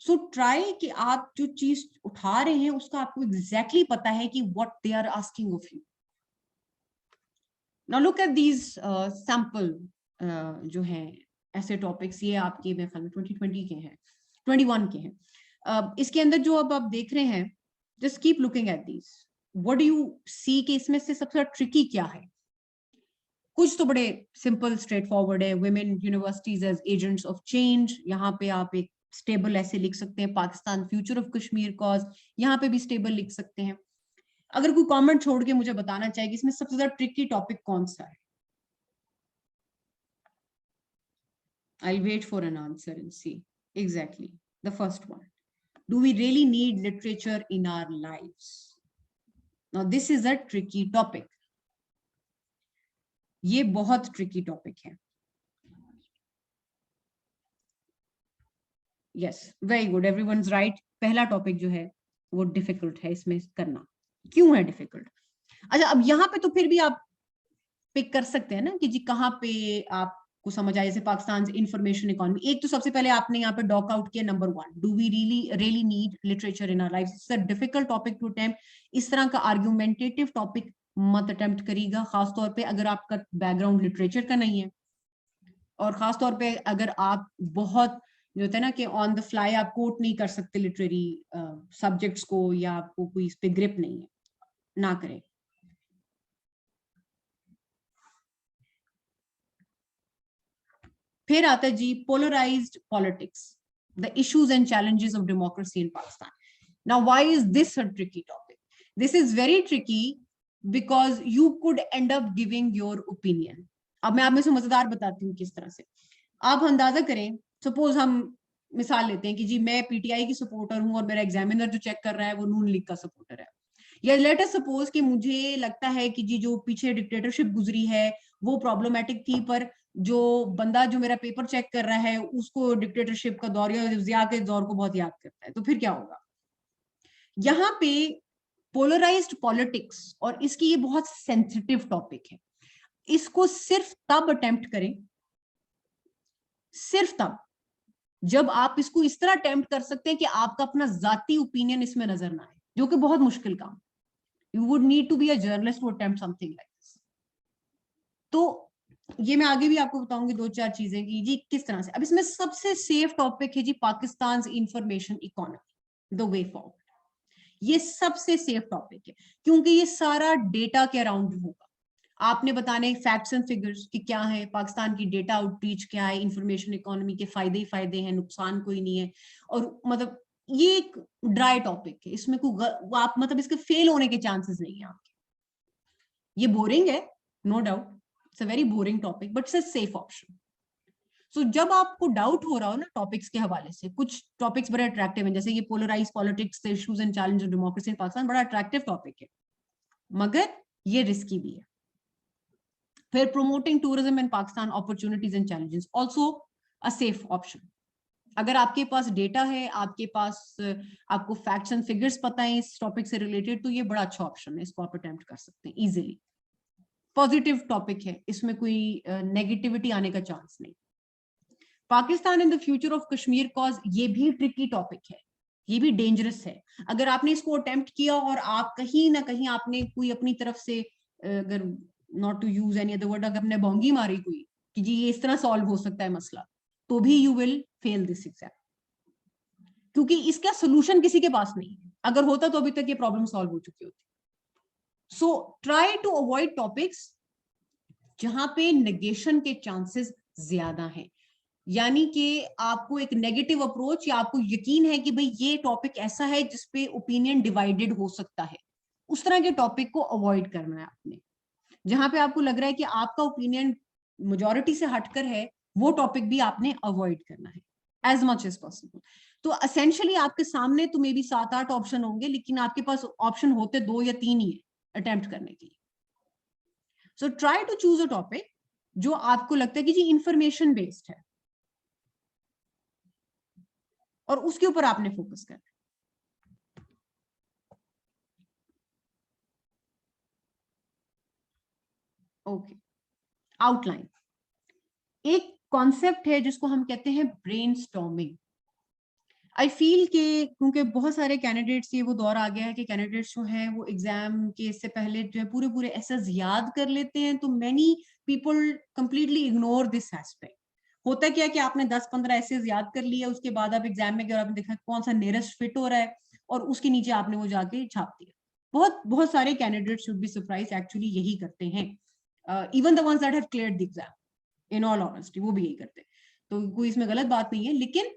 सो ट्राई कि आप जो चीज उठा रहे हैं उसका आपको एग्जैक्टली पता है कि what they are asking of you. Now look at these sample जो हैं ऐसे टॉपिक्स, ये आपके मेरे ख्याल में 2020 के हैं, 21 के हैं। इसके अंदर जो अब आप देख रहे हैं, just keep looking at these, what do you see कि इसमें से सबसे ट्रिकी क्या है। कुछ तो बड़े सिंपल स्ट्रेट फॉरवर्ड है, women universities as agents of change, यहाँ पे आप एक स्टेबल ऐसे लिख सकते हैं, Pakistan future of Kashmir cause, यहाँ पे भी स्टेबल लिख सकते हैं। अगर कोई कमेंट छोड़ के मुझे बताना चाहे कि इसमें सबसे ज्यादा ट्रिकी टॉपिक कौन सा है, I'll wait for an answer and see. Exactly. The first one. Do we really need literature in our lives? Now, this is a tricky topic. ये बहुत tricky topic है. Yes, very good. Everyone's right. पहला topic जो है वो difficult है इसमें करना. क्यों है difficult? अच्छा, अब यहाँ पे तो फिर भी आप पिक कर सकते हैं ना कि जी कहाँ पे आपको समझ आए, जैसे पाकिस्तान इंफॉर्मेशन इकोनॉमी। एक तो सबसे पहले आपने यहाँ पे डॉक आउट किया number 1, do we really need literature in our life. It's a difficult topic to attempt. इस तरह का आर्ग्यूमेंटेटिव टॉपिक मत अटेम्प्ट करिएगा, खासतौर पे अगर आपका बैकग्राउंड लिटरेचर का नहीं है, और खासतौर पे अगर आप बहुत जो होता है ना कि ऑन द फ्लाई आप कोट नहीं कर सकते लिटरेरी सब्जेक्ट्स को, या आपको कोई इस पे ग्रिप नहीं है, ना करें। फिर आता है जी polarised politics, the issues and challenges of democracy in Pakistan. Now why is this a tricky topic? This is very tricky because you could end up giving your opinion. अब मैं आप में से मजेदार बताती हूँ किस तरह से। आप अंदाजा करें, सपोज हम मिसाल लेते हैं कि जी मैं पीटीआई की सपोर्टर हूं और मेरा एग्जामिनर जो चेक कर रहा है वो नून लीग का सपोर्टर है, या लेट अस सपोज कि मुझे लगता है कि जी जो पीछे डिक्टेटरशिप गुजरी है वो प्रॉब्लमेटिक थी, पर जो बंदा जो मेरा पेपर चेक कर रहा है उसको डिक्टेटरशिप का दौर या जिया के दौर को बहुत याद करता है, तो फिर क्या होगा? यहाँ पे पोलराइज्ड पॉलिटिक्स और इसकी ये बहुत सेंसिटिव टॉपिक है। इसको सिर्फ तब अटेम्प्ट करें, सिर्फ तब जब आप इसको इस तरह अटेम्प्ट कर सकते हैं कि आपका अपना जाती ओपिनियन इसमें नजर ना आए, जो कि बहुत मुश्किल काम। You would need to be a journalist to attempt something like this. तो ये मैं आगे भी आपको बताऊंगी 2-4 चीजें कि जी किस तरह से। अब इसमें सबसे सेफ टॉपिक है जी Pakistan information economy, the way forward. ये सबसे सेफ टॉपिक है क्योंकि ये सारा डेटा के अराउंड होगा। आपने बताने फैक्ट्स एंड फिगर्स कि क्या है पाकिस्तान की डेटा आउटरीच, क्या है इंफॉर्मेशन इकोनॉमी के फायदे ही फायदे हैं, नुकसान कोई नहीं है। और मतलब ये एक ड्राई टॉपिक है, इसमें कोई आप मतलब इसके फेल होने के चांसेस नहीं है आपके। ये बोरिंग है, no doubt, it's a very boring topic, but it's a safe option. So जब आपको डाउट हो रहा हो ना टॉपिक्स के हवाले से, कुछ टॉपिक्स बड़े अट्रैक्टिव हैं, जैसे ये polarize politics, the issues and challenge of democracy in Pakistan, बड़ा अट्रैक्टिव टॉपिक है, मगर ये रिस्की भी है। फिर promoting tourism in Pakistan, opportunities and challenges, also a safe option. अगर आपके पास डेटा है, आपके पास आपको फैक्ट्स एंड फिगर्स पता है इस टॉपिक से रिलेटेड, तो ये बड़ा अच्छा ऑप्शन है, इसको आप अटेम्प्ट कर सकते हैं इजीली। पॉजिटिव टॉपिक है, इसमें कोई नेगेटिविटी आने का चांस नहीं। Pakistan in the future of Kashmir cause, ये भी ट्रिकी टॉपिक है, ये भी डेंजरस है। अगर आपने इसको अटेम्प्ट किया और आप कहीं ना कहीं आपने कोई अपनी तरफ से, अगर not to use any other word, अगर आपने बोंगी मारी कोई कि जी ये इस तरह सॉल्व हो सकता है मसला, तो भी you will fail this exam, क्योंकि इसका सोल्यूशन किसी के पास नहीं है। अगर होता तो अभी तक ये प्रॉब्लम सॉल्व हो चुकी होती। So try to avoid topics जहां पे नेगेशन के चांसेस ज्यादा हैं, यानी कि आपको एक नेगेटिव अप्रोच, या आपको यकीन है कि भाई ये टॉपिक ऐसा है जिसपे ओपिनियन डिवाइडेड हो सकता है, उस तरह के टॉपिक को अवॉइड करना है आपने। जहां पे आपको लग रहा है कि आपका ओपिनियन मेजॉरिटी से हटकर है, वो टॉपिक भी आपने अवॉइड करना है एज मच एज पॉसिबल। तो असेंशियली आपके सामने तो मे बी 7-8 ऑप्शन होंगे, लेकिन आपके पास ऑप्शन होते 2 या 3 ही है अटेम्प्ट करने के लिए। So try to choose a topic जो आपको लगता है कि जी इंफॉर्मेशन बेस्ड है, और उसके ऊपर आपने फोकस करना है। Okay, outline. एक कॉन्सेप्ट है जिसको हम कहते हैं ब्रेनस्टॉर्मिंग। आई फील कि क्योंकि बहुत सारे कैंडिडेट्स, ये वो दौर आ गया है कि कैंडिडेट्स जो हैं वो एग्जाम के इससे पहले जो है पूरे पूरे एसेस याद कर लेते हैं, तो many people completely ignore this aspect. होता क्या है कि आपने 10-15 एसेस याद कर लिया, उसके बाद आप एग्जाम में गए और आपने देखा कौन सा नियरेस्ट फिट हो रहा है, और उसके नीचे आपने वो जाके छाप दिया। बहुत बहुत सारे candidates should be surprise, actually यही करते हैं। Even the ones that have cleared the exam, in all honesty वो भी यही करते हैं। तो कोई इसमें गलत बात नहीं है, लेकिन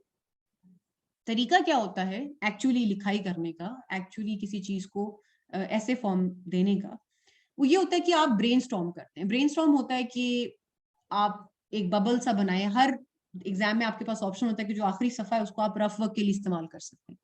तरीका क्या होता है एक्चुअली लिखाई करने का, एक्चुअली किसी चीज को ऐसे फॉर्म देने का, वो ये होता है कि आप ब्रेनस्टॉर्म करते हैं। ब्रेनस्टॉर्म होता है कि आप एक बबल सा बनाए। हर एग्जाम में आपके पास ऑप्शन होता है कि जो आखिरी सफा है उसको आप रफ वर्क के लिए इस्तेमाल कर सकते हैं।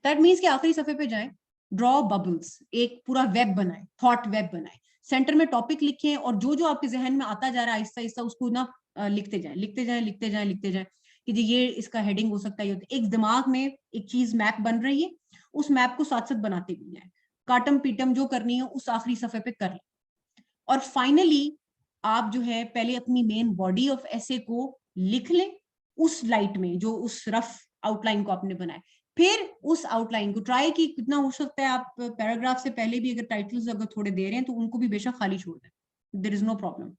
दैट मीन्स कि आखिरी सफे पे जाएं, ड्रॉ बबल्स, एक पूरा वेब बनाए, थॉट वेब बनाए, सेंटर में टॉपिक लिखें, और जो जो आपके जहन में आता जा रहा है आहिस्ता आहिस्ता उसको ना लिखते जाएं, लिखते जाएं, लिखते जाएं, लिखते जाएं कि जी ये इसका हेडिंग हो सकता है। एक दिमाग में एक चीज मैप बन रही है, उस मैप को साथ साथ बनाते भी जाए, काटम पीटम जो करनी है उस आखिरी सफे पे कर लें। और फाइनली आप जो है पहले अपनी मेन बॉडी ऑफ एसे को लिख लें उस लाइट में, जो उस रफ आउटलाइन को आपने बनाया। फिर उस आउटलाइन को ट्राई की कितना हो सकता है आप पैराग्राफ से पहले भी अगर टाइटल्स अगर थोड़े दे रहे हैं तो उनको भी बेशक खाली छोड़ दें, देयर इज नो प्रॉब्लम।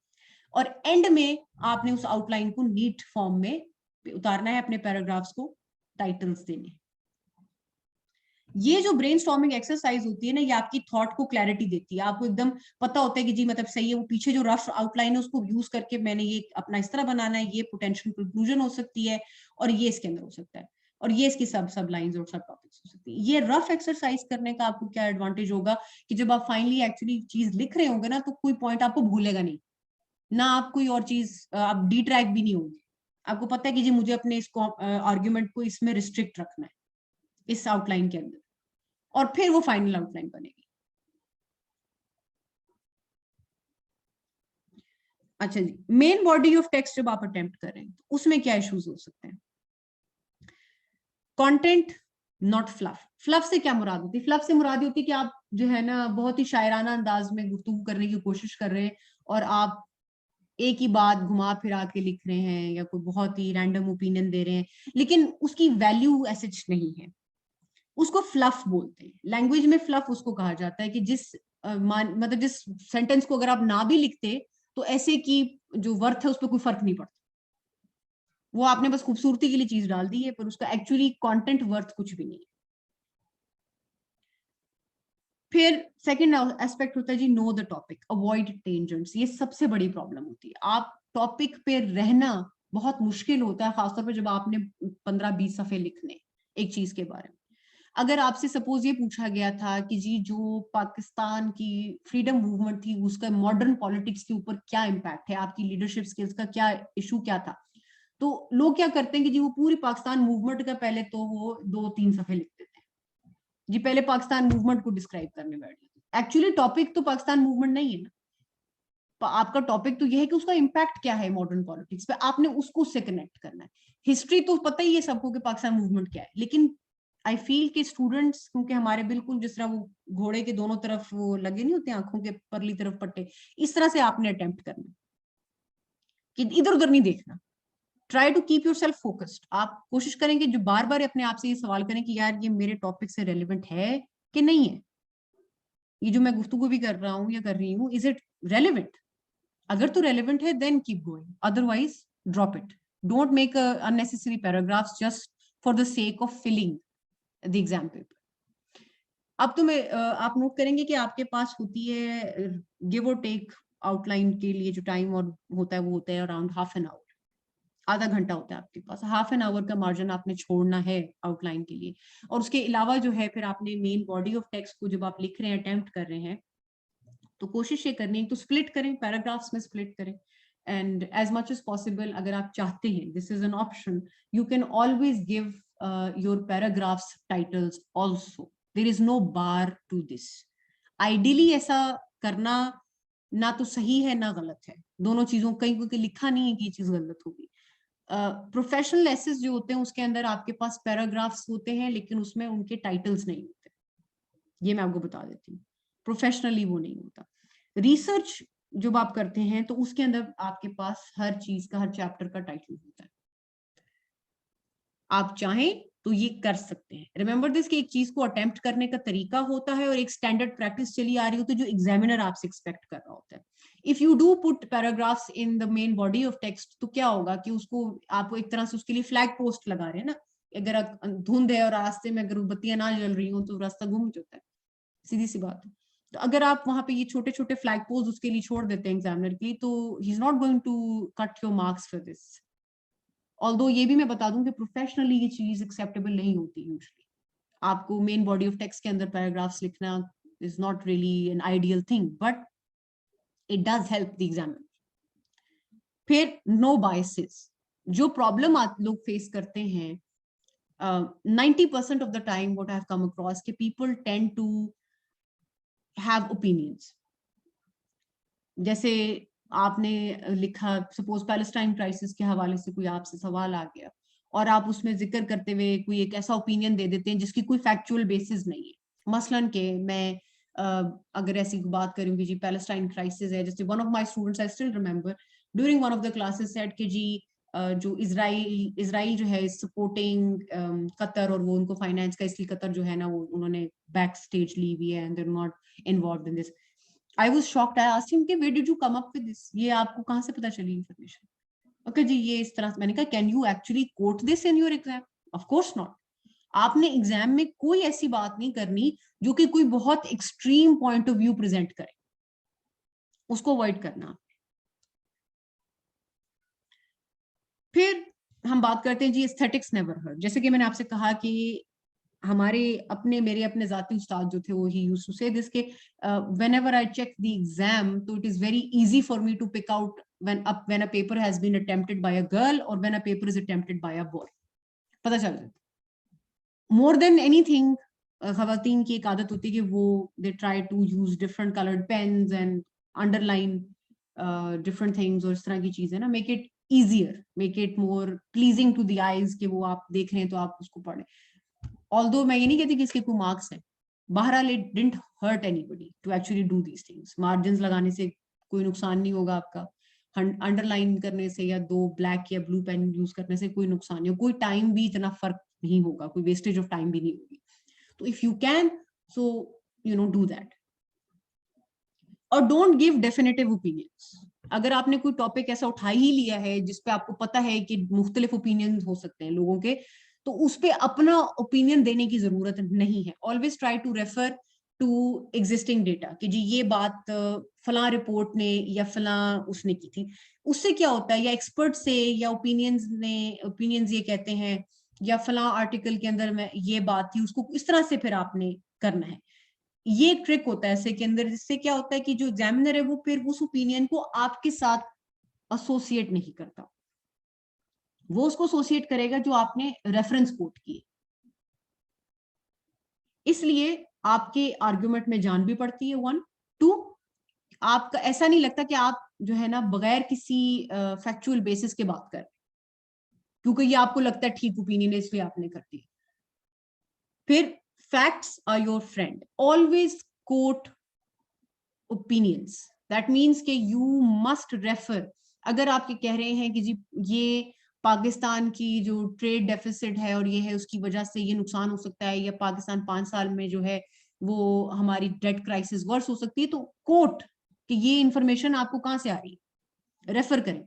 और एंड में आपने उस आउटलाइन को नीट फॉर्म में उतारना है, अपने पैराग्राफ्स को टाइटल्स देने। ये जो ब्रेनस्टॉर्मिंग एक्सरसाइज होती है ना, ये आपकी थॉट को क्लैरिटी देती है, आपको एकदम पता होता है कि जी मतलब सही है, वो पीछे जो रफ आउटलाइन है उसको यूज करके मैंने ये अपना इस तरह बनाना है, ये पोटेंशियल कंक्लूजन हो सकती है, और ये इसके अंदर हो सकता है, और ये इसकी सब लाइंस और सब टॉपिक्स हो सकती है। ये रफ एक्सरसाइज करने का आपको क्या एडवांटेज होगा कि जब आप फाइनली एक्चुअली चीज लिख रहे होंगे ना, तो कोई पॉइंट आपको भूलेगा नहीं ना, आप कोई और चीज आप डी ट्रैक भी नहीं होंगे। आपको पता है कि जी मुझे अपने इसको आर्ग्यूमेंट को इसमें रिस्ट्रिक्ट रखना है इस आउटलाइन के अंदर, और फिर वो फाइनल आउटलाइन बनेगी। अच्छा जी, मेन बॉडी ऑफ टेक्स्ट जब आप अटेम्प्ट कर रहे हैं तो उसमें क्या इश्यूज हो सकते हैं? Content not fluff. फ्लफ से क्या मुराद होती है? फ्लफ से मुराद होती है कि आप जो है ना बहुत ही शायराना अंदाज में गुफ्तगू करने की कोशिश कर रहे हैं, और आप एक ही बात घुमा फिरा के लिख रहे हैं या कोई बहुत ही रैंडम ओपिनियन दे रहे हैं, लेकिन उसकी वैल्यू ऐसे नहीं है, उसको फ्लफ बोलते हैं। लैंग्वेज में फ्लफ उसको कहा जाता है कि जिस मतलब जिस सेंटेंस को अगर आप ना भी लिखते तो ऐसे की जो वर्थ है उस पर कोई फर्क नहीं पड़ता, वो आपने बस खूबसूरती के लिए चीज डाल दी है, पर उसका एक्चुअली कंटेंट वर्थ कुछ भी नहीं है। फिर सेकंड एस्पेक्ट होता है जी, know the topic, avoid tangents. ये सबसे बड़ी प्रॉब्लम होती है, आप टॉपिक पे रहना बहुत मुश्किल होता है, खासतौर पर जब आपने 15-20 सफे लिखने एक चीज के बारे में। अगर आपसे सपोज ये पूछा गया था कि जी जो पाकिस्तान की फ्रीडम मूवमेंट थी उसका मॉडर्न पॉलिटिक्स के ऊपर क्या इम्पैक्ट है, आपकी लीडरशिप स्किल्स का क्या इशू क्या था, तो लोग क्या करते हैं कि जी वो पूरी पाकिस्तान मूवमेंट का पहले तो वो 2-3 सफे लिख देते हैं जी, पहले पाकिस्तान मूवमेंट को डिस्क्राइब करने बैठ जाते। एक्चुअली टॉपिक तो पाकिस्तान मूवमेंट नहीं है ना, आपका टॉपिक तो यह है कि उसका इम्पैक्ट क्या है मॉडर्न पॉलिटिक्स पे, आपने उसको से कनेक्ट करना है। हिस्ट्री तो पता ही है सबको कि पाकिस्तान मूवमेंट क्या है, लेकिन आई फील कि स्टूडेंट्स, क्योंकि हमारे बिल्कुल जिस तरह वो घोड़े के दोनों तरफ वो लगे नहीं होते आंखों के परली तरफ पट्टे, इस तरह से आपने अटेम्प्ट करना कि इधर उधर नहीं देखना। Try to keep yourself focused. आप कोशिश करेंगे जो बार बार अपने आप से ये सवाल करें कि यार ये मेरे टॉपिक से रेलिवेंट है कि नहीं है, ये जो मैं गुफ्तगू भी कर रहा हूँ या कर रही हूँ, इज इट रेलिवेंट? अगर तो रेलिवेंट है then keep going, otherwise drop it. Don't make unnecessary paragraphs just for the sake of filling the exam paper. अब तो मैं आप नोट करेंगे कि आपके पास होती है गिव और टेक आउटलाइन के लिए जो टाइम और होता है वो होता है अराउंड हाफ एन आवर, आधा घंटा होता है आपके पास। हाफ एन आवर का मार्जिन आपने छोड़ना है आउटलाइन के लिए। और उसके अलावा जो है फिर आपने मेन बॉडी ऑफ टेक्स्ट को जब आप लिख रहे हैं, अटेम्प्ट कर रहे हैं, तो कोशिश ये करनी है तो स्प्लिट करें, पैराग्राफ्स में स्प्लिट करें। And as much as possible अगर आप चाहते हैं, this is an option, you can always give your paragraphs titles also, there is no bar to this. Ideally ऐसा करना ना तो सही है ना गलत है, दोनों चीजों, कहीं कोई लिखा नहीं है कि ये चीज गलत होगी। प्रोफेशनल लेसेस जो होते हैं उसके अंदर आपके पास पैराग्राफ्स होते हैं लेकिन उसमें उनके टाइटल्स नहीं होते, ये मैं आपको बता देती हूँ। प्रोफेशनली वो नहीं होता। रिसर्च जब आप करते हैं तो उसके अंदर आपके पास हर चीज का, हर चैप्टर का टाइटल होता है। आप चाहें तो ये कर सकते हैं। रिमेंबर दिस कि एक चीज को अटेम्प्ट करने का तरीका होता है और एक स्टैंडर्ड प्रैक्टिस चली आ रही होती है जो एग्जामिनर आपसे एक्सपेक्ट कर रहा होता है। If you do put paragraphs in the main body of text तो क्या होगा कि उसको आपको एक तरह से उसके लिए फ्लैग पोस्ट लगा रहे हैं ना, अगर धुंध है और रास्ते में अगर बत्तियां ना जल रही हो तो रास्ता गुम जाता है, सीधी सी बात है। तो अगर आप वहां पे ये छोटे छोटे फ्लैग पोस्ट उसके लिए छोड़ देते हैं एग्जामिनर के लिए, तो he is not going to cut your marks for this. Although ये भी मैं बता दूं कि प्रोफेशनली ये चीज एक्सेप्टेबल नहीं होती यूजुअली। आपको मेन बॉडी ऑफ टेक्स्ट के अंदर पैराग्राफ्स लिखना is not really an ideal thing, but it does help the examiner. फिर नो बायसेस। जो प्रॉब्लम आप लोग फेस करते हैं 90% of the time what I have come across कि people tend to have opinions. जैसे आपने लिखा, सपोज पैलेस्टाइन क्राइसिस के हवाले से कोई आपसे सवाल आ गया और आप उसमें जिक्र करते हुए कोई एक ऐसा ओपिनियन दे देते हैं जिसकी कोई फैक्चुअल बेसिस नहीं है। मसलन के मैं अगर ऐसी बात करूं कि जी पैलेस्टाइन क्राइसिस है, जैसे one of my students I still remember during one of the classes said कि जी जो इजराइल जो है सपोर्टिंग कतर, और वो उनको फाइनेंस का इसलिए कतर जो है ना वो उन्होंने बैक स्टेज ली हुई है and they are not involved in this. I was shocked. I asked him कि where did you come up with this? ये आपको कहाँ से पता चली information? Okay जी, ये इस तरह से। मैंने कहा can you actually quote this in your exam? Of course not. आपने एग्जाम में कोई ऐसी बात नहीं करनी जो कि कोई बहुत extreme point of view present करे, उसको अवॉइड करना। फिर हम बात करते हैं जी एस्थेटिक्स नेवर हर्ट। जैसे कि मैंने आपसे कहा कि हमारे मेरे अपने जाती उस्ताद जो थे वो ही यूज्ड टू से दिस के whenever I check the exam, so it is very easy for me to pick out when a paper has been attempted by a girl or when a paper is attempted by a boy, पता चल जाता। More than anything खवातीन की एक आदत होती है कि वो they try to use different coloured pens and underline different things और इस तरह की चीजें ना, make it easier, make it more pleasing to the eyes कि वो आप देख रहे हैं तो आप उसको पढ़ें। ऑल्दो मैं ये नहीं कहती कि इसके कोई मार्क्स है, बहरहाल it didn't hurt anybody to actually do these things. Margin लगाने से कोई नुकसान नहीं होगा आपका, अंडरलाइन करने से या 2 ब्लैक या ब्लू पेन यूज करने से कोई नुकसान नहीं, कोई टाइम भी इतना फर्क नहीं होगा, कोई वेस्टेज ऑफ टाइम भी नहीं होगी। तो if you can, so do that. और डोंट गिव डेफिनेटिव ओपिनियंस। अगर आपने कोई टॉपिक ऐसा उठा ही लिया है जिसपे आपको पता है कि मुख्तलिफ ओपिनियन हो सकते हैं लोगों के, तो उस पे अपना ओपिनियन देने की जरूरत नहीं है। Always try to refer to existing data कि जी ये बात फलां रिपोर्ट ने या फलां उसने की थी। उससे क्या होता है, या एक्सपर्ट से या ओपिनियंस ये कहते हैं, या फलां आर्टिकल के अंदर में ये बात थी, उसको इस तरह से फिर आपने करना है। ये ट्रिक होता है ऐसे के अंदर, जिससे क्या होता है कि जो एग्जामिनर है वो फिर उस ओपिनियन को आपके साथ एसोसिएट नहीं करता, वो उसको एसोसिएट करेगा जो आपने रेफरेंस कोट किए। इसलिए आपके आर्गुमेंट में जान भी पड़ती है, 1 2, आपका ऐसा नहीं लगता कि आप जो है ना बगैर किसी फैक्चुअल बेसिस के बात कर, क्योंकि ये आपको लगता है ठीक ओपिनियन है इसलिए आपने कर दी। फिर facts are your friend, always quote opinions. That means कि यू मस्ट रेफर। अगर आप ये कह रहे हैं कि जी ये पाकिस्तान की जो ट्रेड डेफिसिट है और ये है उसकी वजह से ये नुकसान हो सकता है, या पाकिस्तान 5 साल में जो है वो हमारी डेट क्राइसिस वर्स हो सकती है, तो कोट कि ये इंफॉर्मेशन आपको कहां से आ रही है, रेफर करें।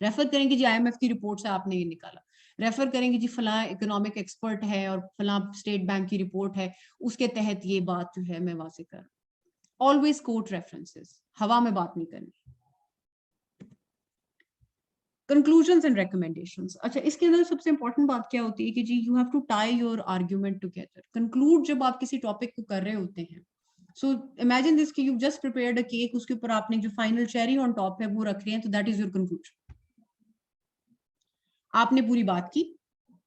रेफर करेंगे जी IMF की रिपोर्ट से आपने ये निकाला, रेफर करेंगे जी फला इकोनॉमिक एक्सपर्ट है और फला स्टेट बैंक की रिपोर्ट है, उसके तहत ये बात जो है मैं वाजे कर। ऑलवेज कोट रेफरेंसेस, हवा में बात नहीं करनी। Conclusions and recommendations. अच्छा, इसके अंदर सबसे इंपॉर्टेंट बात क्या होती है कि जी you have to tie your argument together. Conclude जब आप किसी टॉपिक को कर रहे होते हैं, सो इमेजिन दिस कि you just prepared a cake, उसके ऊपर आपने जो फाइनल चेरी ऑन टॉप है वो रख रहे हैं, तो दैट इज योर कंक्लूजन। आपने पूरी बात की,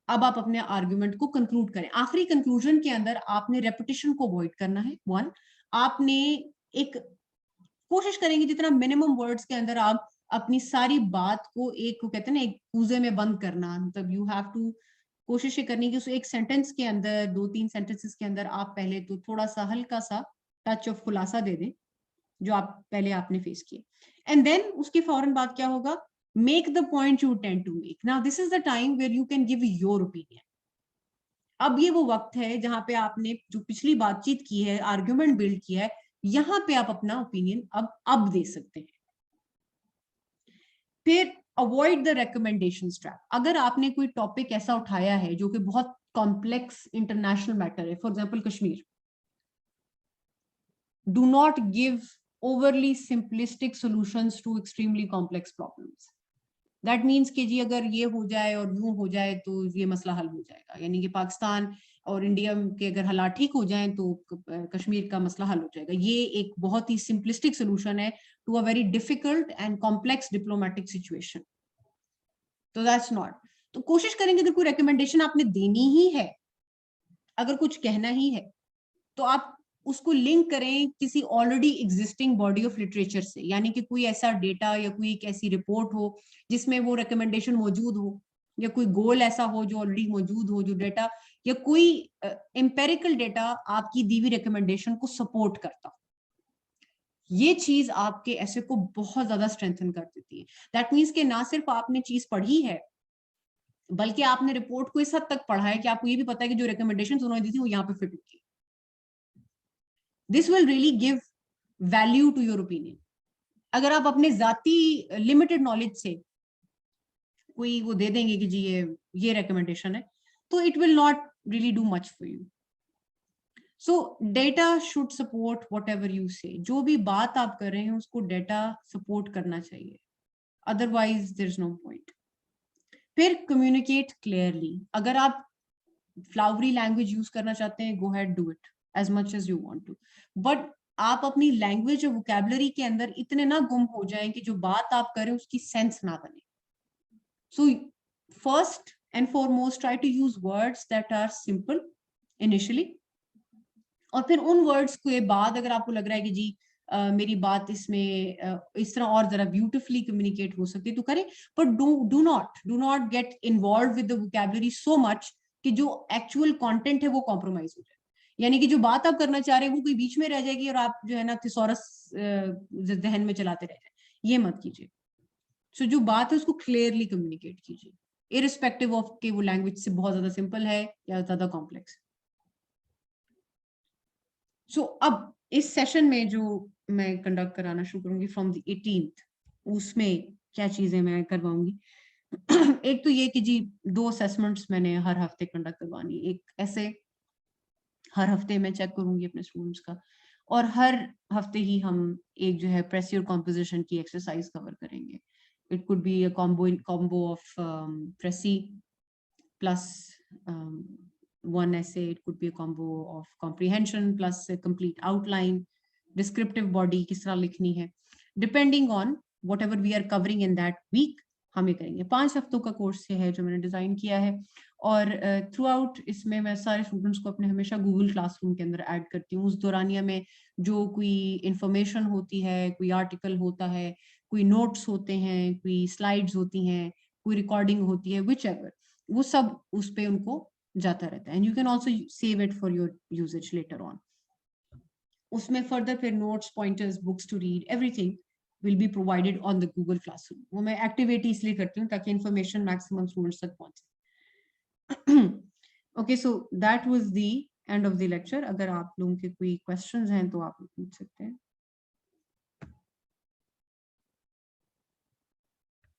अब आप अपने आर्ग्यूमेंट को कंक्लूड करें। आखिरी कंक्लूजन के अंदर आपने रेपिटेशन को अवॉइड करना है। 1, आपने एक कोशिश करेंगे जितना मिनिमम वर्ड्स के अंदर आप अपनी सारी बात को, एक को कहते हैं ना एक कूजे में बंद करना, मतलब यू हैव टू कोशिश ये करनी कि उस एक सेंटेंस के अंदर, 2-3 सेंटेंसेस के अंदर आप पहले तो थोड़ा सा हल्का सा टच ऑफ खुलासा दे दें जो आप पहले आपने फेस किए, एंड देन उसके फौरन बाद क्या होगा, make the point you tend to make. Now this is the time where you can give your opinion. अब ये वो वक्त है जहां पे आपने जो पिछली बातचीत की है, आर्ग्यूमेंट बिल्ड किया है, यहां पे आप अपना ओपिनियन अब दे सकते हैं। फिर अवॉइड द रिकमेंडेशन ट्रैप। अगर आपने कोई टॉपिक ऐसा उठाया है जो कि बहुत कॉम्प्लेक्स इंटरनेशनल मैटर है, for example Kashmir, do not give overly simplistic solutions to extremely complex problems. That means कि जी अगर ये हो जाए और यूं हो जाए तो ये मसला हल हो जाएगा, यानी कि पाकिस्तान और इंडिया के अगर हालात ठीक हो जाएं तो कश्मीर का मसला हल हो जाएगा। ये एक बहुत ही सिंपलिस्टिक सोल्यूशन है to a very difficult and complex diplomatic situation. तो दैट्स नॉट। तो कोशिश करेंगे अगर कोई रिकमेंडेशन आपने देनी ही है, अगर कुछ कहना ही है, तो आप उसको लिंक करें किसी already existing body of literature से, यानी कि कोई ऐसा डेटा या कोई एक ऐसी रिपोर्ट हो जिसमें वो रिकमेंडेशन मौजूद हो, या कोई गोल ऐसा हो जो ऑलरेडी मौजूद हो, जो डेटा या कोई एम्पेरिकल डेटा आपकी दी हुई रिकमेंडेशन को सपोर्ट करता। ये चीज आपके ऐसे को बहुत ज्यादा स्ट्रेंथन कर देती है। दैट मीन्स कि ना सिर्फ आपने चीज पढ़ी है, बल्कि आपने रिपोर्ट को इस हद तक पढ़ा है कि आपको ये भी पता है कि जो रिकमेंडेशन उन्होंने दी थी वो यहाँ पे फिट होती है। This will really give value to your opinion. अगर आप अपने जाती लिमिटेड नॉलेज से कोई वो दे देंगे कि जी ये रिकमेंडेशन है, तो it will not really do much for you. So data should support what ever you से। जो भी बात आप कर रहे हैं उसको डेटा सपोर्ट करना चाहिए, otherwise there is no point. फिर कम्युनिकेट क्लियरली। अगर आप फ्लावरी लैंग्वेज यूज करना चाहते हैं, go ahead, do it as much as you want to, but आप अपनी लैंग्वेज और वोकैबुलरी के अंदर इतने ना गुम हो जाएं कि जो बात आप करें उसकी सेंस ना बने। So first and foremost try to use words that are simple initially, और फिर उन वर्ड्स के बाद अगर आपको लग रहा है कि जी मेरी बात इसमें इस तरह और जरा ब्यूटिफुली कम्युनिकेट हो सकती है तो करें, but do not get involve with the vocabulary so much कि जो एक्चुअल कंटेंट है वो कॉम्प्रोमाइज हो जाए। यानी कि जो बात आप करना चाह रहे हैं वो कोई बीच में रह जाएगी और आप जो है ना थिसॉरस जहन में चलाते रह जाए। ये मत कीजिए। सो जो बात है उसको क्लियरली कम्युनिकेट कीजिए, इरिस्पेक्टिव ऑफ कि वो लैंग्वेज से बहुत ज्यादा सिंपल है या ज्यादा कॉम्प्लेक्स। सो अब इस सेशन में जो मैं कंडक्ट कराना शुरू करूंगी फ्रॉम द 18th, उसमें क्या चीजें मैं करवाऊंगी। एक तो ये कि जी 2 असेसमेंट्स मैंने हर हफ्ते कंडक्ट करवानी, एक ऐसे हर हफ्ते मैं चेक करूंगी अपने स्टूडेंट्स का, और हर हफ्ते ही हम एक जो है प्रेसी और कॉम्पोजिशन की एक्सरसाइज कवर करेंगे। It could be a combo of pressy plus one essay. It could be a combo of comprehension plus a complete outline, descriptive body किस तरह लिखनी है, depending on whatever we are covering in that week हम ये करेंगे। 5 हफ्तों का course है जो मैंने डिजाइन किया है, और थ्रू आउट इसमें मैं सारे स्टूडेंट्स को अपने हमेशा गूगल क्लासरूम के अंदर ऐड करती हूँ। उस दौरानिया में जो कोई इंफॉर्मेशन होती है, कोई आर्टिकल होता है, कोई नोट्स होते हैं, कोई स्लाइड्स होती हैं, कोई रिकॉर्डिंग होती है, विच एवर, वो सब उस पे उनको जाता रहता है। And you can also save it for your usage later on. उसमें फर्दर फिर notes, pointers, books to read, everything will be provided on the Google Classroom. वो मैं एक्टिविटी इसलिए करती हूँ ताकि इंफॉर्मेशन मैक्सिमम स्टूडेंट्स तक पहुंचे। Okay, so that was the end of the lecture. अगर आप लोगों के कोई क्वेश्चंस हैं तो आप पूछ सकते हैं।